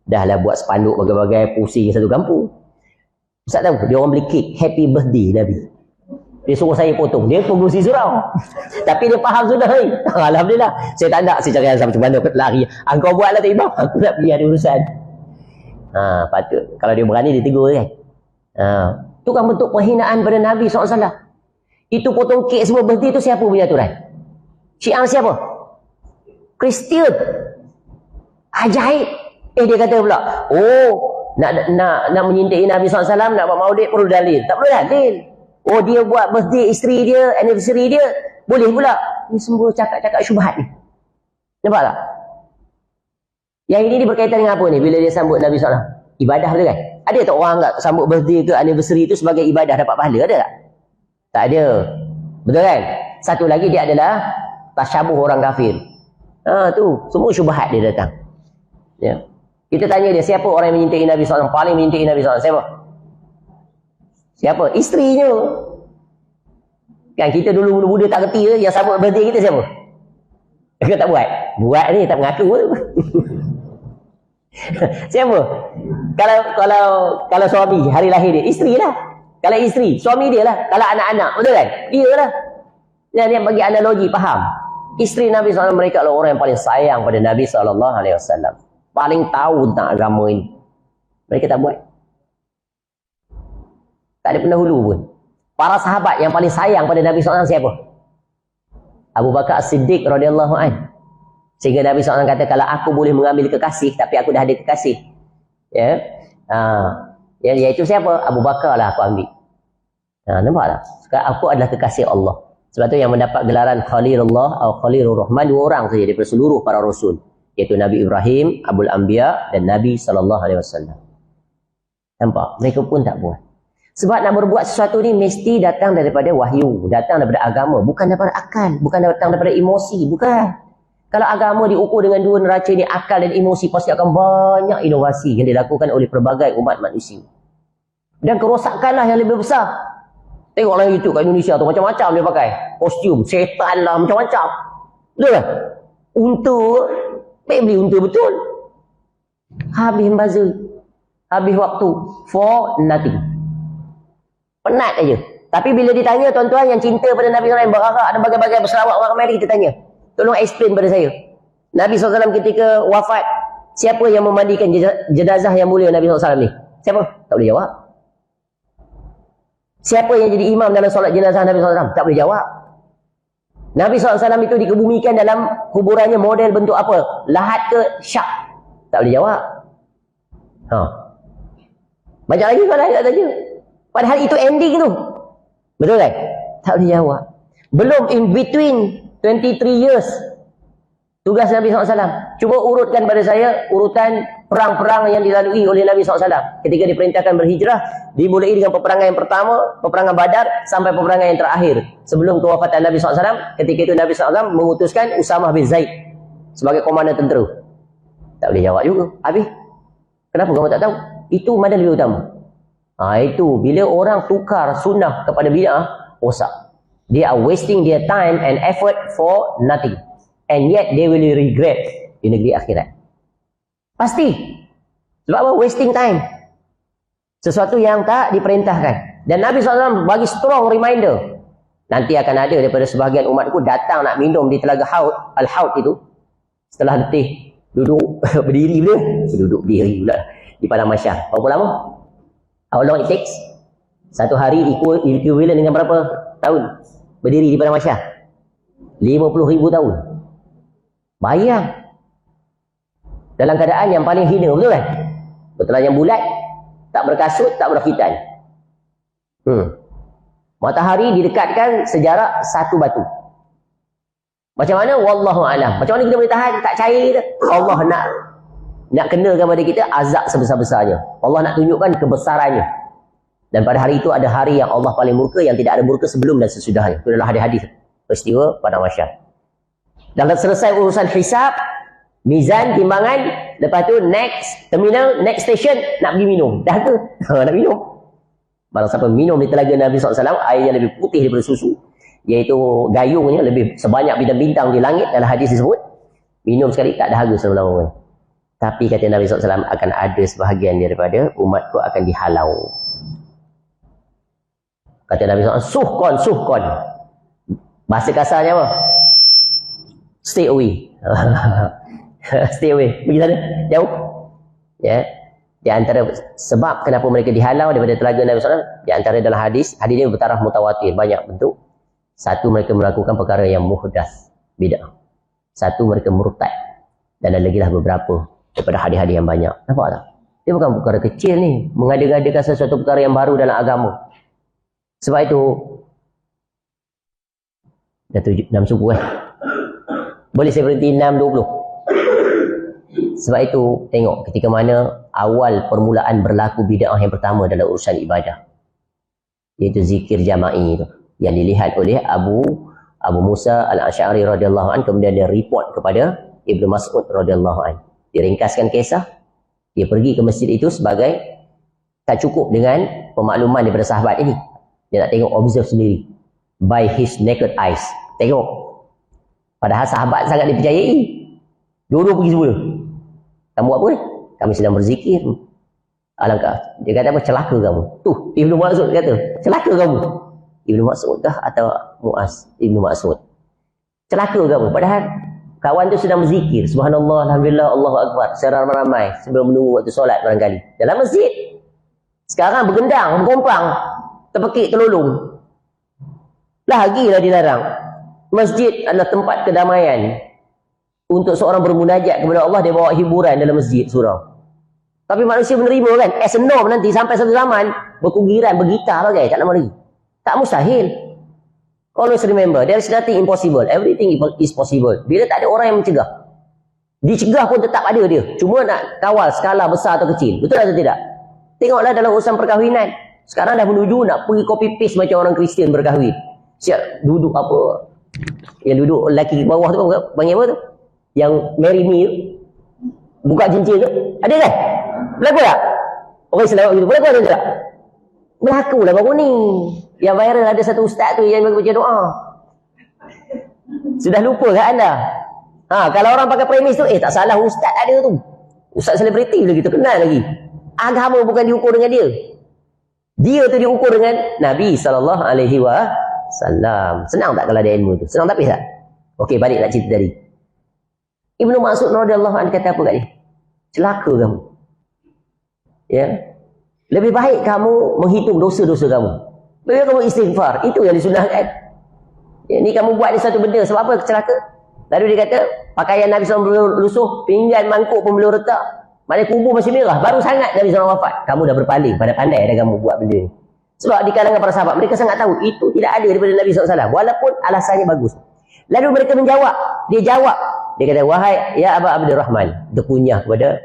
Dah lah buat spanduk bagai-bagai, pusing satu kampung. Ustaz tahu, dia orang beli kek happy birthday Nabi. Dia suruh saya potong, dia pengurusi surau. Tapi dia faham sudah ni. Alhamdulillah. Saya tak nak, saya cakap macam mana lari. Engkau buatlah tak ibang, aku nak pergi ada urusan. Patut. Kalau dia berani dia tegur kan. Itu kan bentuk penghinaan pada Nabi SAW. Itu potong kek semua birthday tu siapa punya aturan? Syiah siapa? Kristian. Ajaib. Dia kata pula, nak menyintai Nabi SAW, nak buat maulid perlu dalil. Tak perlu dalil. Dia buat birthday isteri dia, anniversary dia, boleh pula. Ini semua cakap-cakap syubhat ni. Nampak tak? Yang ini berkaitan dengan apa ni? Bila dia sambut Nabi SAW. Ibadah betul kan? Ada tak orang tak sambut birthday ke anniversary itu sebagai ibadah dapat pahala? Ada tak? Tak ada. Betul kan? Satu lagi dia adalah tasyabuh orang kafir. Tu semua syubhat dia datang. Ya. Kita tanya dia, siapa orang yang menyintai Nabi SAW? Paling menyintai Nabi SAW? Siapa? Isterinya. Kan kita dulu muda-muda tak kerti je, yang sambut birthday kita siapa? Kita tak buat. Buat ni tak mengaku. Siapa? Kalau suami hari lahir dia, isteri lah. Kalau isteri, suami dia lah. Kalau anak-anak, betul kan? Dia lah. Yang bagi analogi, faham? Isteri Nabi SAW, mereka adalah orang yang paling sayang pada Nabi SAW. Paling tahu tentang agama ini. Mereka tak buat. Tak ada pendahulu pun. Para sahabat yang paling sayang pada Nabi SAW siapa? Abu Bakar As-Siddiq radhiyallahu anhu. Sehingga Nabi SAW kata, kalau aku boleh mengambil kekasih, tapi aku dah ada kekasih. Ya. Iaitu siapa? Abu Bakar lah aku ambil. Nampak tak? Sekarang aku adalah kekasih Allah. Sebab tu yang mendapat gelaran Khalilullah atau Khalilur Rahman, dua orang saja daripada seluruh para rasul. Iaitu Nabi Ibrahim, Abul Anbiya dan Nabi SAW. Nampak? Mereka pun tak buat. Sebab nak berbuat sesuatu ni mesti datang daripada wahyu, datang daripada agama, bukan daripada akal, bukan datang daripada emosi, bukan. Kalau agama diukur dengan dua neraca ni, akal dan emosi, pasti akan banyak inovasi yang dilakukan oleh pelbagai umat manusia. Dan kerosakanlah yang lebih besar. Tengoklah YouTube kat Indonesia tu, macam-macam dia pakai. Kostum, setan lah, macam-macam. Betul tak? Unta, beli unta betul. Habis buzzer. Habis waktu. For nothing. Penat aja. Tapi bila ditanya tuan-tuan yang cinta pada Nabi SAW, yang berarak dan bagai-bagai berselawat orang ramai, kita tanya. Tolong explain pada saya. Nabi SAW ketika wafat, siapa yang memandikan jenazah yang mulia Nabi SAW ni? Siapa? Tak boleh jawab. Siapa yang jadi imam dalam solat jenazah Nabi SAW? Tak boleh jawab. Nabi SAW itu dikebumikan dalam kuburannya model bentuk apa? Lahat ke syak? Tak boleh jawab. Banyak lagi soalan tak tanya. Padahal itu ending tu. Betul kan? Tak boleh jawab. Belum in between 23 years tugas Nabi SAW. Cuba urutkan pada saya urutan perang-perang yang dilalui oleh Nabi SAW. Ketika diperintahkan berhijrah, dimulai dengan peperangan yang pertama, peperangan Badar, sampai peperangan yang terakhir. Sebelum kewafatan Nabi SAW, ketika itu Nabi SAW mengutuskan Usamah bin Zaid sebagai komandan tentera. Tak boleh jawab juga. Habis. Kenapa kamu tak tahu? Itu mana lebih utama? Itu bila orang tukar sunnah kepada bid'ah, rosak. They are wasting their time and effort for nothing. And yet they will regret di negeri akhirat. Pasti. Sebab apa? Wasting time. Sesuatu yang tak diperintahkan. Dan Nabi SAW bagi strong reminder. Nanti akan ada daripada sebahagian umatku datang nak minum di telaga Haud, Al-Haud itu. Setelah letih Duduk berdiri pula. Duduk berdiri pula di padang mahsyar. Berapa lama? How long it takes? Satu hari equivalent dengan berapa tahun berdiri di padang mahsyar? 50,000 tahun. Bayang. Dalam keadaan yang paling hina, betul kan? Betul yang bulat, tak berkasut, tak berkhitan. Matahari didekatkan sejarak satu batu. Macam mana? Wallahu a'lam. Macam mana kita boleh tahan? Tak cair kita. Allah nak kenakan pada kita azab sebesar-besarnya. Allah nak tunjukkan kebesarannya. Dan pada hari itu ada hari yang Allah paling murka, yang tidak ada murka sebelum dan sesudahnya. Itu adalah hadis-hadis peristiwa padang mahsyar. Dan selesai urusan hisab, mizan, timbangan, lepas tu next terminal, next station, nak pergi minum. Dah ke? Nak minum. Barang siapa minum di telaga Nabi SAW, air yang lebih putih daripada susu, iaitu gayungnya lebih sebanyak bintang-bintang di langit, dalam hadis disebut, minum sekali tak dahaga selama-lamanya. Tapi kata Nabi SAW, akan ada sebahagian daripada umatku akan dihalau. Kata Nabi SAW, suhkon. Bahasa kasarnya apa? Stay away. Stay away. Pergi sana, jauh. Ya. Di antara sebab kenapa mereka dihalau daripada telaga Nabi SAW, di antara dalam hadis ini bertaraf mutawatir, banyak bentuk. Satu, mereka melakukan perkara yang muhdas, bid'ah. Satu, mereka murtad. Dan ada lagi lah beberapa daripada hadis-hadis yang banyak. Nampak tak? Dia bukan perkara kecil ni, mengada-ngadakan sesuatu perkara yang baru dalam agama. Sebab itu dah 6 suku kan? Boleh saya berhenti 6.20. Sebab itu tengok ketika mana awal permulaan berlaku bid'ah yang pertama dalam urusan ibadah, iaitu zikir jama'i itu, yang dilihat oleh Abu Musa al-Asy'ari radhiyallahu anhu. Kemudian dia report kepada Ibnu Mas'ud radhiyallahu anhu. Dia ringkaskan kisah, dia pergi ke masjid itu sebagai tak cukup dengan pemakluman daripada sahabat ini, dia nak tengok, observe sendiri by his naked eyes. Tengok, padahal sahabat sangat dipercayai, dua-dua pergi semula. Kamu buat apa ni? Kami sedang berzikir. Alangkah, dia kata apa? Celaka kamu. Tuh, Ibnu Mas'ud kata, celaka kamu. Ibnu Mas'ud kah atau Mu'az? Ibnu Mas'ud. Celaka kamu. Padahal kawan tu sedang berzikir. Subhanallah, alhamdulillah, Allahu akbar. Secara ramai-ramai sebelum menunggu waktu solat barangkali. Dalam masjid. Sekarang bergendang, bergompang, terpekik, terlolong. Lagilah dilarang. Masjid adalah tempat kedamaian. Untuk seorang bermunajat kepada Allah, dia bawa hiburan dalam masjid, surau. Tapi manusia menerima kan? As a norm nanti sampai satu zaman, berkugiran, bergitar bagai, tak lama lagi. Tak mustahil. Always remember, there is nothing impossible. Everything is possible. Bila tak ada orang yang mencegah. Dicegah pun tetap ada dia. Cuma nak kawal skala besar atau kecil. Betul atau tidak? Tengoklah dalam urusan perkahwinan. Sekarang dah menuju nak pergi copy paste macam orang Kristian berkahwin. Siap duduk apa? Yang duduk lelaki bawah tu, panggil apa tu? Yang marry me tu, buka cincin tu, ada kan? Berlaku tak? Orang Islam gitu, berlaku atau tidak? Berlaku lah baru ni. Yang viral ada satu ustaz tu yang baca doa. Sudah lupa kan anda? Kalau orang pakai premis tu, tak salah, ustaz ada tu. Ustaz selebriti lagi, terkenal lagi. Agama bukan diukur dengan dia. Dia tu diukur dengan Nabi SAW. Senang tak kalau ada ilmu tu? Senang tapi tak? Okey, balik nak cerita tadi. Ibnu Mas'ud radhiyallahu anhu kata apa kat dia? Celaka kamu. Ya. Lebih baik kamu menghitung dosa-dosa kamu. Lebih baik kamu istighfar. Itu yang disunahkan. Ya, ni kamu buat ni satu benda. Sebab apa celaka? Lalu dia kata, pakaian Nabi SAW belum lusuh, pinggan mangkuk pun belum retak. Maknanya kubur masih merah. Baru sangat Nabi SAW wafat. Kamu dah berpaling. Pandai dah kamu buat benda ni. Sebab di kalangan para sahabat, mereka sangat tahu itu tidak ada daripada Nabi SAW. Walaupun alasannya bagus. Lalu mereka menjawab. Dia jawab. Dia kata, wahai ya Aba Abdurrahman. Dia kunyah kepada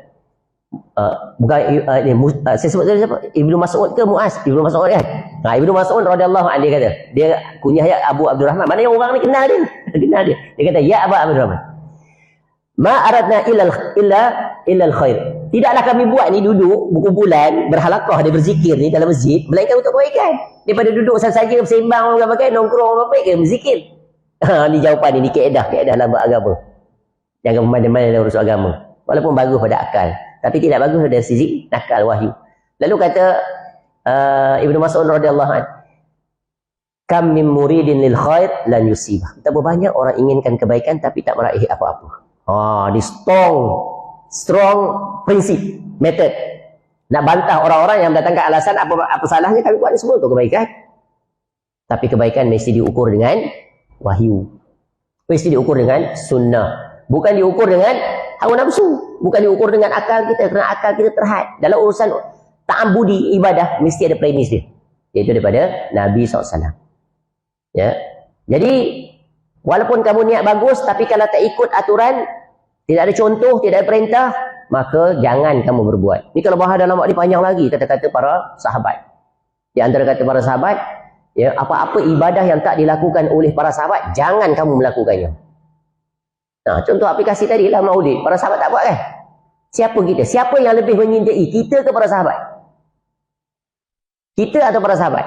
saya sebut tadi siapa? Ibnu Mas'ud ke Mu'az? Ibnu Mas'ud kan? Ibnu Mas'ud radhiyallahu anhu dia kata, dia kunyah ya Abu Abdurrahman. Maknanya orang ni kenal dia. Kenal dia. Dia kata, ya Aba Abdurrahman, ma aradna illa al-khair. Tidaklah kami buat ni duduk berkumpulan, berhalaqah, dia berzikir ni dalam masjid, melainkan untuk kebaikan. Daripada duduk saja bersembang orang pakai nongkrong apa ke berzikir. Ni jawapan ni kaedah dalam beragama. Jangan memandai-mandai dalam urusan agama. Walaupun bagus pada akal, tapi tidak bagus dari sisi nakal wahyu. Lalu kata Ibnu Mas'ud radhiyallahu anhu, kam min muridin lil khair lan yusibah. Betapa banyak orang inginkan kebaikan tapi tak meraih apa-apa. Di stong strong prinsip, method. Nak bantah orang-orang yang mendatangkan alasan apa salahnya kami buat semua untuk kebaikan. Tapi kebaikan mesti diukur dengan wahyu. Mesti diukur dengan sunnah. Bukan diukur dengan hawa nafsu. Bukan diukur dengan akal kita. Kerana akal kita terhad. Dalam urusan ta'ambudi ibadah, mesti ada premis dia. Iaitu daripada Nabi SAW. Ya. Jadi, walaupun kamu niat bagus, tapi kalau tak ikut aturan, tidak ada contoh, tidak ada perintah, maka jangan kamu berbuat. Ini kalau bahas dalam waktu panjang lagi, kata-kata para sahabat. Di antara kata para sahabat, ya, apa-apa ibadah yang tak dilakukan oleh para sahabat, jangan kamu melakukannya. Nah, contoh aplikasi tadi lah maulid. Para sahabat tak buat kan? Siapa kita? Siapa yang lebih menyintai? Kita ke para sahabat? Kita atau para sahabat?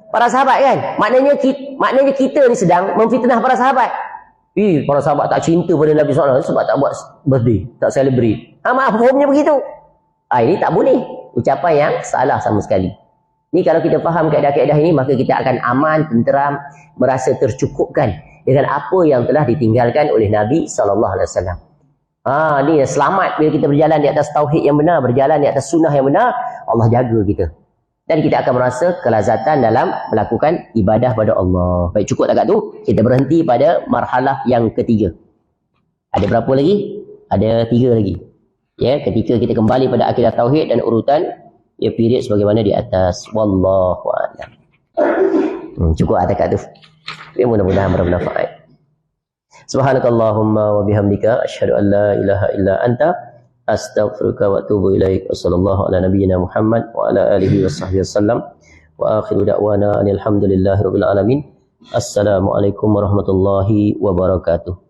Para sahabat kan? Maknanya kita ni sedang memfitnah para sahabat. Para sahabat tak cinta pada Nabi SAW sebab tak buat birthday, tak celebrate. Maafumnya begitu. Ini tak boleh. Ucapan yang salah sama sekali. Ni kalau kita faham kaedah-kaedah ini, maka kita akan aman, tenteram, merasa tercukupkan dengan apa yang telah ditinggalkan oleh Nabi SAW. Ni selamat bila kita berjalan di atas tauhid yang benar, berjalan di atas sunnah yang benar, Allah jaga kita. Dan kita akan merasa kelazatan dalam melakukan ibadah pada Allah. Baik, cukup tak kat tu? Kita berhenti pada marhalah yang ketiga. Ada berapa lagi? Ada 3 lagi. Ya, ketika kita kembali pada akidah tauhid dan urutan, ya, period sebagaimana di atas. Wallahu a'lam. Cukup tak kat tu? Ya, mudah-mudahan bermanfaat. Subhanakallahumma wa bihamdika asyhadu an la ilaha illa anta astaghfiruka wa atubu ilaik. Wassallallahu ala nabiyyina Muhammad wa ala alihi washabbihi wasallam. Wa akhiru da'wana alhamdulillahi rabbil alamin. Assalamualaikum warahmatullahi wabarakatuh.